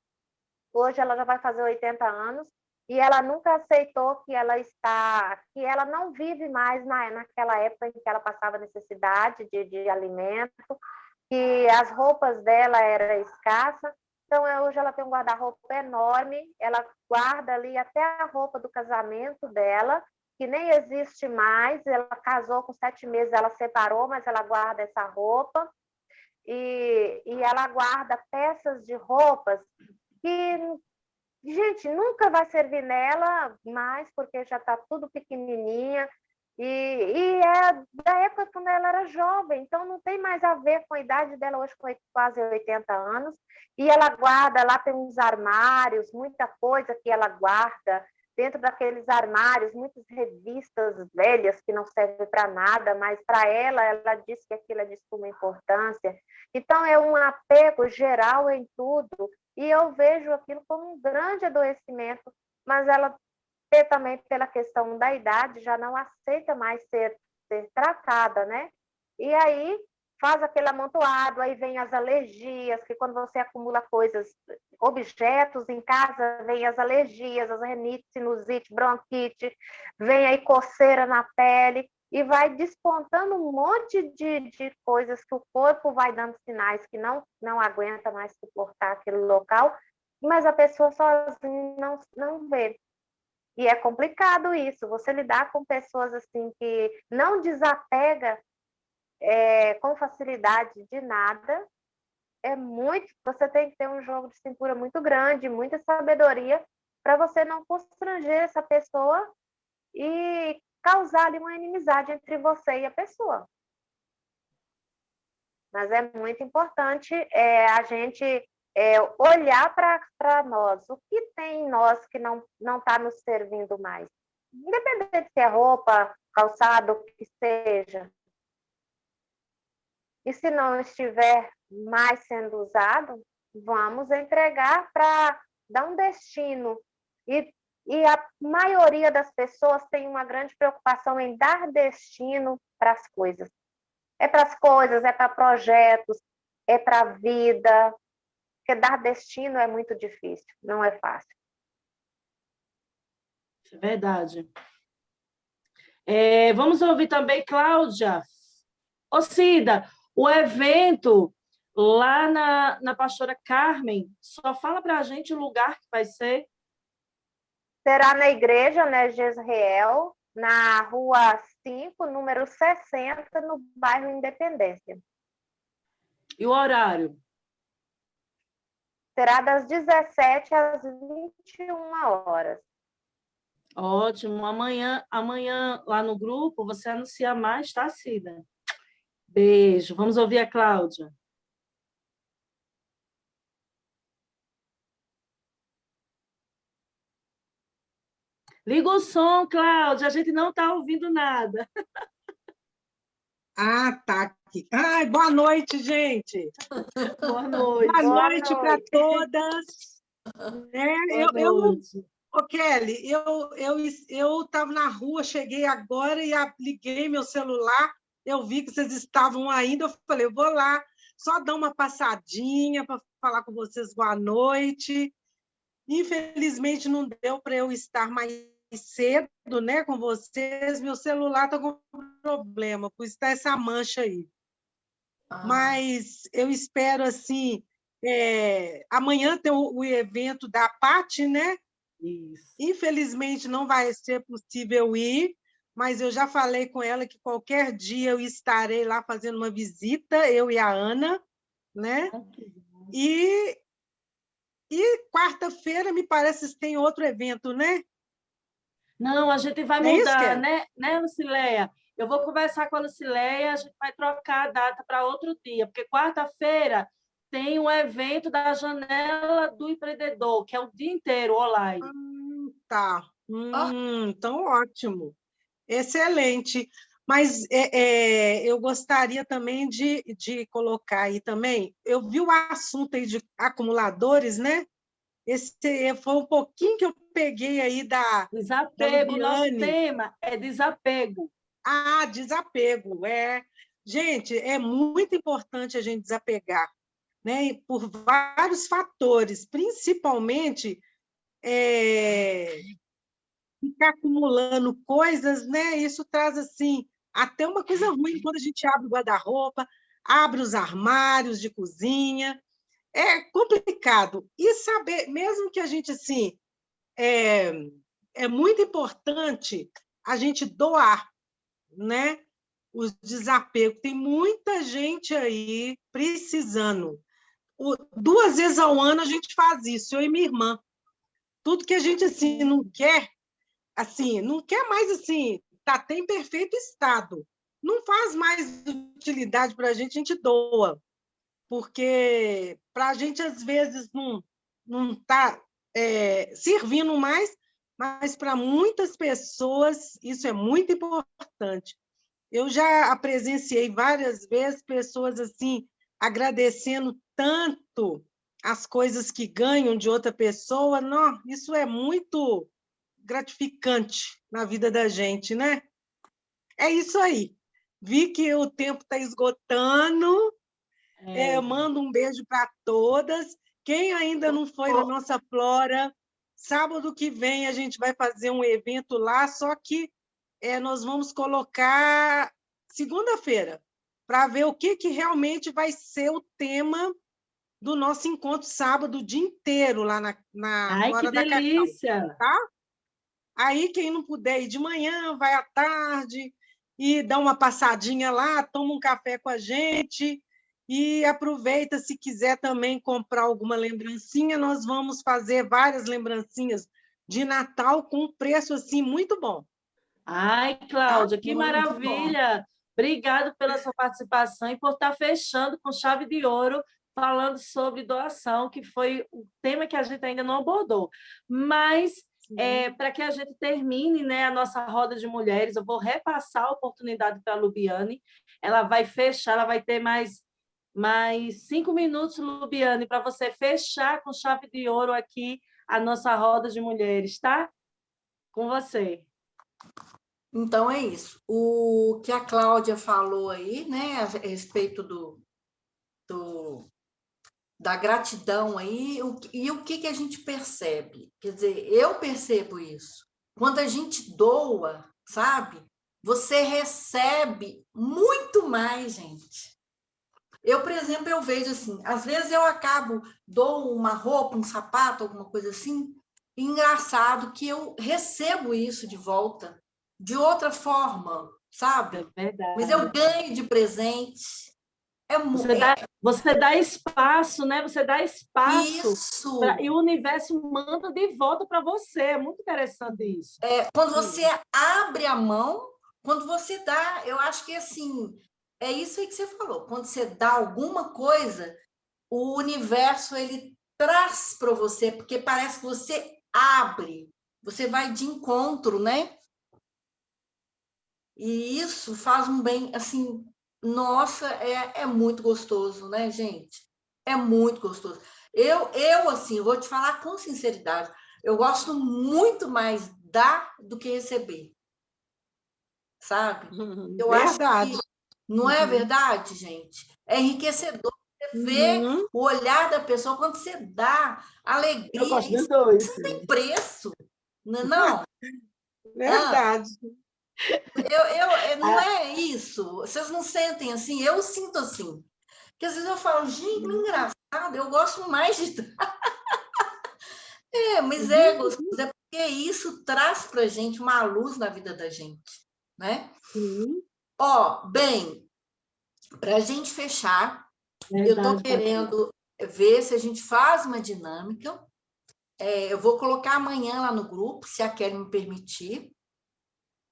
Hoje ela já vai fazer 80 anos e ela nunca aceitou que ela não vive mais naquela época em que ela passava necessidade de alimento, que as roupas dela eram escassas. Então, hoje ela tem um guarda-roupa enorme, ela guarda ali até a roupa do casamento dela, que nem existe mais. Ela casou com 7 meses, ela separou, mas ela guarda essa roupa. E ela guarda peças de roupas que, gente, nunca vai servir nela mais, porque já está tudo pequenininha. E é da época quando ela era jovem, então não tem mais a ver com a idade dela, hoje com quase 80 anos. E ela guarda, lá tem uns armários, muita coisa que ela guarda. Dentro daqueles armários, muitas revistas velhas que não servem para nada, mas para ela diz que aquilo é de suma importância. Então, é um apego geral em tudo, e eu vejo aquilo como um grande adoecimento, mas ela também, pela questão da idade, já não aceita mais ser tratada, né? E aí faz aquele amontoado, aí vem as alergias, que quando você acumula coisas, objetos em casa, vem as alergias, as rinites, sinusite, bronquite, vem aí coceira na pele, e vai despontando um monte de coisas que o corpo vai dando sinais que não aguenta mais suportar aquele local, mas a pessoa sozinha não vê. E é complicado isso, você lidar com pessoas assim que não desapega com facilidade de nada, você tem que ter um jogo de cintura muito grande, muita sabedoria, para você não constranger essa pessoa e causar ali uma inimizade entre você e a pessoa. Mas é muito importante a gente olhar para nós, o que tem em nós que não está nos servindo mais. Independente se é roupa, calçado, o que seja. E se não estiver mais sendo usado, vamos entregar para dar um destino. E a maioria das pessoas tem uma grande preocupação em dar destino para as coisas. É para as coisas, é para projetos, é para a vida. Porque dar destino é muito difícil, não é fácil. É verdade. Vamos ouvir também, Cláudia. Ô, Cida, o evento lá na Pastora Carmen, só fala para a gente o lugar que vai ser. Será na igreja, né, Jezreel, na Rua 5, número 60, no bairro Independência. E o horário? Será das 17 às 21 horas. Ótimo. Amanhã lá no grupo você anuncia mais, tá, Cida? Beijo. Vamos ouvir a Cláudia. Liga o som, Cláudia. A gente não está ouvindo nada. Ah, tá aqui. Ai, boa noite, gente. Boa noite. Boa Boa noite para noite. todas. Boa Eu não... noite. Ô, Kelly, eu estava na rua, cheguei agora e liguei meu celular, eu vi que vocês estavam ainda, eu falei, eu vou lá, só dar uma passadinha para falar com vocês boa noite. Infelizmente, não deu para eu estar mais cedo, né, com vocês, meu celular está com problema, por isso está essa mancha aí. Mas eu espero, assim, amanhã tem o evento da Paty, né? Isso. Infelizmente, não vai ser possível ir, mas eu já falei com ela que qualquer dia eu estarei lá fazendo uma visita, eu e a Ana, né? E quarta-feira, me parece que tem outro evento, né? Não, a gente vai É isso, mudar, Kelly? né, Lucileia? Eu vou conversar com a Lucileia, a gente vai trocar a data para outro dia, porque quarta-feira tem um evento da Janela do Empreendedor, que é o dia inteiro online. Tá. Então, ótimo. Excelente. Mas eu gostaria também de colocar aí também, eu vi o assunto aí de acumuladores, né? Esse foi um pouquinho que eu peguei aí da Desapego, o nosso Lubiane. tema é desapego. Ah, desapego. Gente, é muito importante a gente desapegar, né? E por vários fatores, principalmente ficar acumulando coisas, né? Isso traz assim até uma coisa ruim quando a gente abre o guarda-roupa, abre os armários de cozinha. É complicado. E saber, mesmo que a gente assim, é muito importante a gente doar, né? Os desapegos. Tem muita gente aí precisando. 2 vezes ao ano a gente faz isso, eu e minha irmã. Tudo que a gente assim não quer mais assim, tá até em perfeito estado. Não faz mais utilidade para a gente doa, porque para a gente às vezes não está servindo mais, mas para muitas pessoas isso é muito importante. Eu já presenciei várias vezes pessoas assim agradecendo tanto as coisas que ganham de outra pessoa. Não, isso é muito gratificante na vida da gente, né? É isso aí. Vi que o tempo está esgotando. Mando um beijo para todas. Quem ainda não foi na nossa Flora, sábado que vem a gente vai fazer um evento lá, só que nós vamos colocar segunda-feira, para ver o que realmente vai ser o tema do nosso encontro sábado, o dia inteiro, lá na Ai, que Flora da Cacau. delícia! Tá? Aí, quem não puder ir de manhã, vai à tarde e dá uma passadinha lá, toma um café com a gente e aproveita, se quiser também comprar alguma lembrancinha, nós vamos fazer várias lembrancinhas de Natal com um preço assim muito bom. Ai, Tá? Cláudia, que Muito bom. maravilha! Obrigado pela sua participação e por estar fechando com chave de ouro, falando sobre doação, que foi o tema que a gente ainda não abordou. Mas, para que a gente termine, né, a nossa roda de mulheres, eu vou repassar a oportunidade para a Lubiane. Ela vai fechar, ela vai ter mais 5 minutos, Lubiane, para você fechar com chave de ouro aqui a nossa roda de mulheres, tá? Com você. Então, é isso. O que a Cláudia falou aí, né, a respeito da gratidão aí, e o que a gente percebe? Quer dizer, eu percebo isso. Quando a gente doa, sabe? Você recebe muito mais, gente. Eu, por exemplo, eu vejo assim, às vezes eu dou uma roupa, um sapato, alguma coisa assim, e engraçado que eu recebo isso de volta de outra forma, sabe? É verdade. Mas eu ganho de presente. Você dá espaço, né? Você dá espaço Isso. e o universo manda de volta para você. É muito interessante isso. Quando você abre a mão, quando você dá, eu acho que assim, é isso aí que você falou. Quando você dá alguma coisa, o universo ele traz para você, porque parece que você abre, você vai de encontro, né? E isso faz um bem, assim, Nossa, é muito gostoso, né, gente? É muito gostoso. Assim, vou te falar com sinceridade, eu gosto muito mais dar do que receber, sabe? Eu acho Verdade. que não é verdade, gente? É enriquecedor você ver Uhum. o olhar da pessoa quando você dá Eu alegria. gosto dos Isso dois. não tem preço, não é não? Ah, Verdade. não é isso. Vocês não sentem assim? Eu sinto assim. Porque às vezes eu falo, gente, que engraçado, eu gosto mais de. Mas é gostoso, é porque isso traz para a gente uma luz na vida da gente, né? Sim. Ó, bem, para a gente fechar, eu estou Verdade, Patrícia. querendo ver se a gente faz uma dinâmica. Eu vou colocar amanhã lá no grupo, se a Kelly me permitir,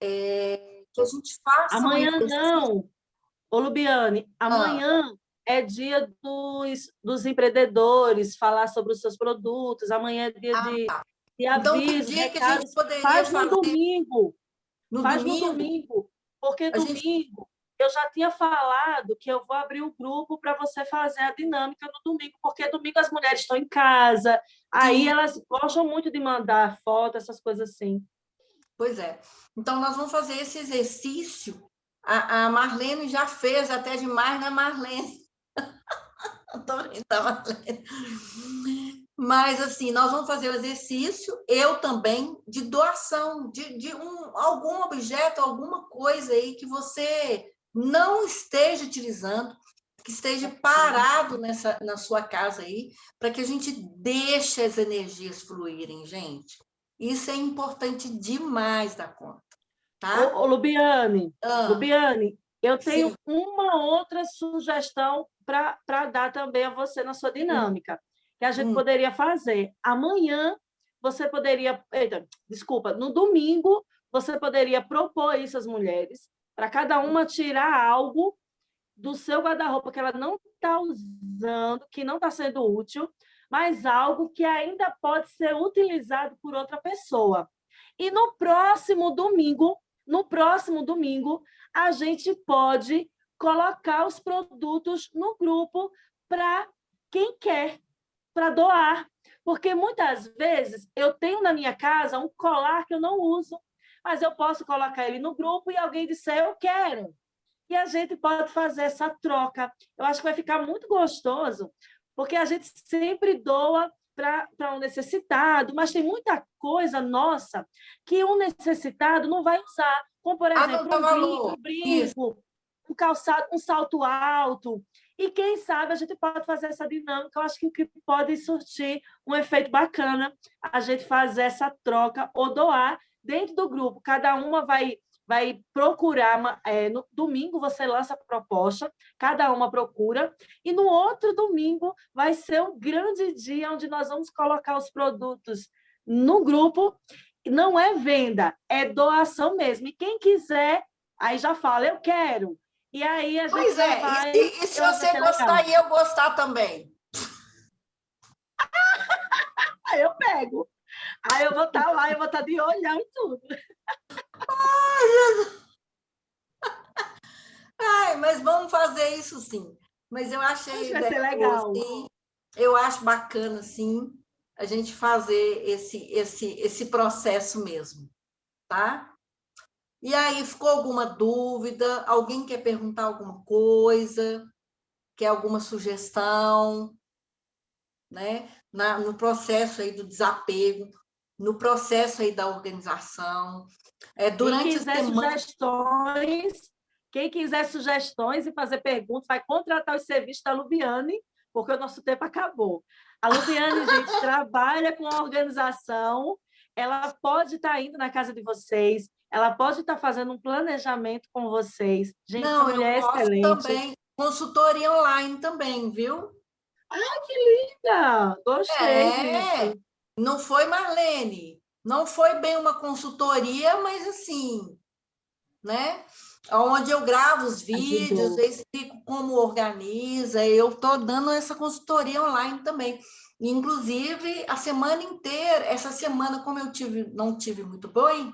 que a gente faça um Amanhã exercício. não, ô Lubiane, Ah, amanhã é dia dos empreendedores, falar sobre os seus produtos, amanhã é dia de então, que avisos, dia que a gente recados. poderia Faz no fazer domingo, no faz no domingo? domingo, porque A gente. domingo eu já tinha falado que eu vou abrir o grupo para você fazer a dinâmica no domingo, porque domingo as mulheres estão em casa, aí Sim, elas gostam muito de mandar foto, essas coisas assim. pois é. Então, nós vamos fazer esse exercício. A Marlene já fez até demais, né, Marlene? Estou brincando, Marlene. Mas, assim, nós vamos fazer o exercício, eu também, de doação, de algum objeto, alguma coisa aí que você não esteja utilizando, que esteja parado na sua casa aí, para que a gente deixe as energias fluírem, gente. Isso é importante demais da conta, tá? Ô, Lubiane, Ah, Lubiane, eu sim. tenho uma outra sugestão para dar também a você na sua dinâmica, que a gente Hum, poderia fazer. Amanhã você poderia, eita, desculpa, no domingo você poderia propor isso às mulheres, para cada uma tirar algo do seu guarda-roupa que ela não está usando, que não está sendo útil, mas algo que ainda pode ser utilizado por outra pessoa. E no próximo domingo, a gente pode colocar os produtos no grupo para quem quer, para doar. Porque muitas vezes eu tenho na minha casa um colar que eu não uso, mas eu posso colocar ele no grupo e alguém disser eu quero. E a gente pode fazer essa troca. Eu acho que vai ficar muito gostoso, porque a gente sempre doa para um necessitado, mas tem muita coisa nossa que um necessitado não vai usar, como, por não exemplo, dá valor. um Isso. brinco, um calçado, um salto alto. E quem sabe a gente pode fazer essa dinâmica. Eu acho que pode surtir um efeito bacana a gente fazer essa troca ou doar dentro do grupo. Cada uma vai procurar, no domingo você lança a proposta, cada uma procura, e no outro domingo vai ser um grande dia onde nós vamos colocar os produtos no grupo. Não é venda, é doação mesmo. E quem quiser, aí já fala, eu quero. E aí a gente Pois já é, vai, e se eu acho que vai você ser gostar legal. e eu gostar também? Aí eu pego. Aí eu vou estar lá, eu vou estar de olhão e tudo. Mas vamos fazer isso sim. Mas eu achei Acho a que vai ideia ser boa, legal. sim. Eu acho bacana, sim, a gente fazer esse processo mesmo, tá? E aí, ficou alguma dúvida? Alguém quer perguntar alguma coisa? Quer alguma sugestão? Né? No processo aí do desapego, no processo aí da organização. Quem Durante a quiser semana. sugestões, quem quiser sugestões e fazer perguntas, vai contratar os serviços da Lubiane, porque o nosso tempo acabou. A Lubiane, gente, trabalha com a organização, ela pode estar indo na casa de vocês, ela pode estar fazendo um planejamento com vocês. Gente, essa Não, eu mulher é posso excelente. também. Consultoria online também, viu? Ah, que linda! Gostei É, disso. não foi, Marlene? Não foi bem uma consultoria, mas assim, né? Onde eu gravo os vídeos, Ajudou. eu explico como organiza, eu estou dando essa consultoria online também. Inclusive, a semana inteira, essa semana, como não tive muito bem,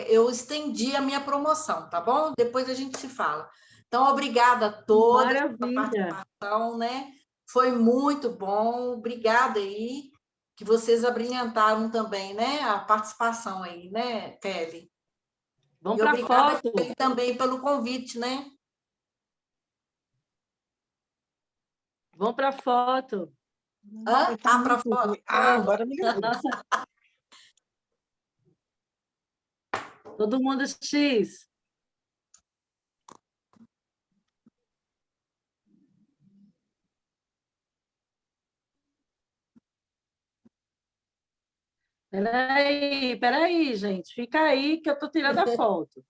eu estendi a minha promoção, tá bom? Depois a gente se fala. Então, obrigada a todas pela Maravilha. participação, né? Foi muito bom. Obrigada aí, que vocês abrilhantaram também, né? A participação aí, né, Kelly? Vamos E para a obrigada foto. Kelly, também pelo convite, né? Vamos para a foto. Hã? Tá Para muito fora. ruim. Agora melhorou. Nossa, todo mundo X. Peraí, gente. Fica aí que eu estou tirando a foto.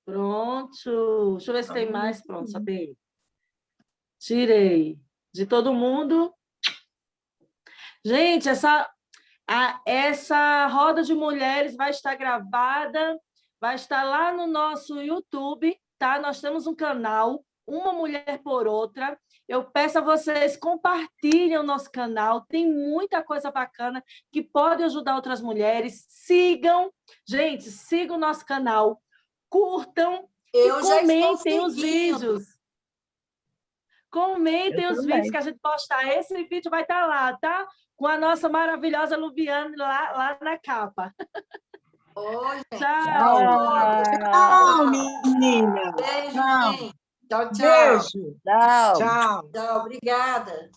Pronto. Deixa eu ver se tem mais. Pronto, só tem. Tirei. De todo mundo. Gente, essa roda de mulheres vai estar gravada, vai estar lá no nosso YouTube, tá? Nós temos um canal, Uma Mulher por Outra. Eu peço a vocês, compartilhem o nosso canal, tem muita coisa bacana que pode ajudar outras mulheres. Sigam, gente, sigam o nosso canal, curtam e Eu já estou comentem os seguindo. vídeos. Comentem Eu os também. vídeos que a gente postar. Esse vídeo vai estar lá, tá? Com a nossa maravilhosa Luviane lá na capa. Oi, gente. Tchau! Tchau, menina. Beijo, Tchau. gente. Tchau, tchau. Beijo. Tchau. Tchau. Tchau, obrigada.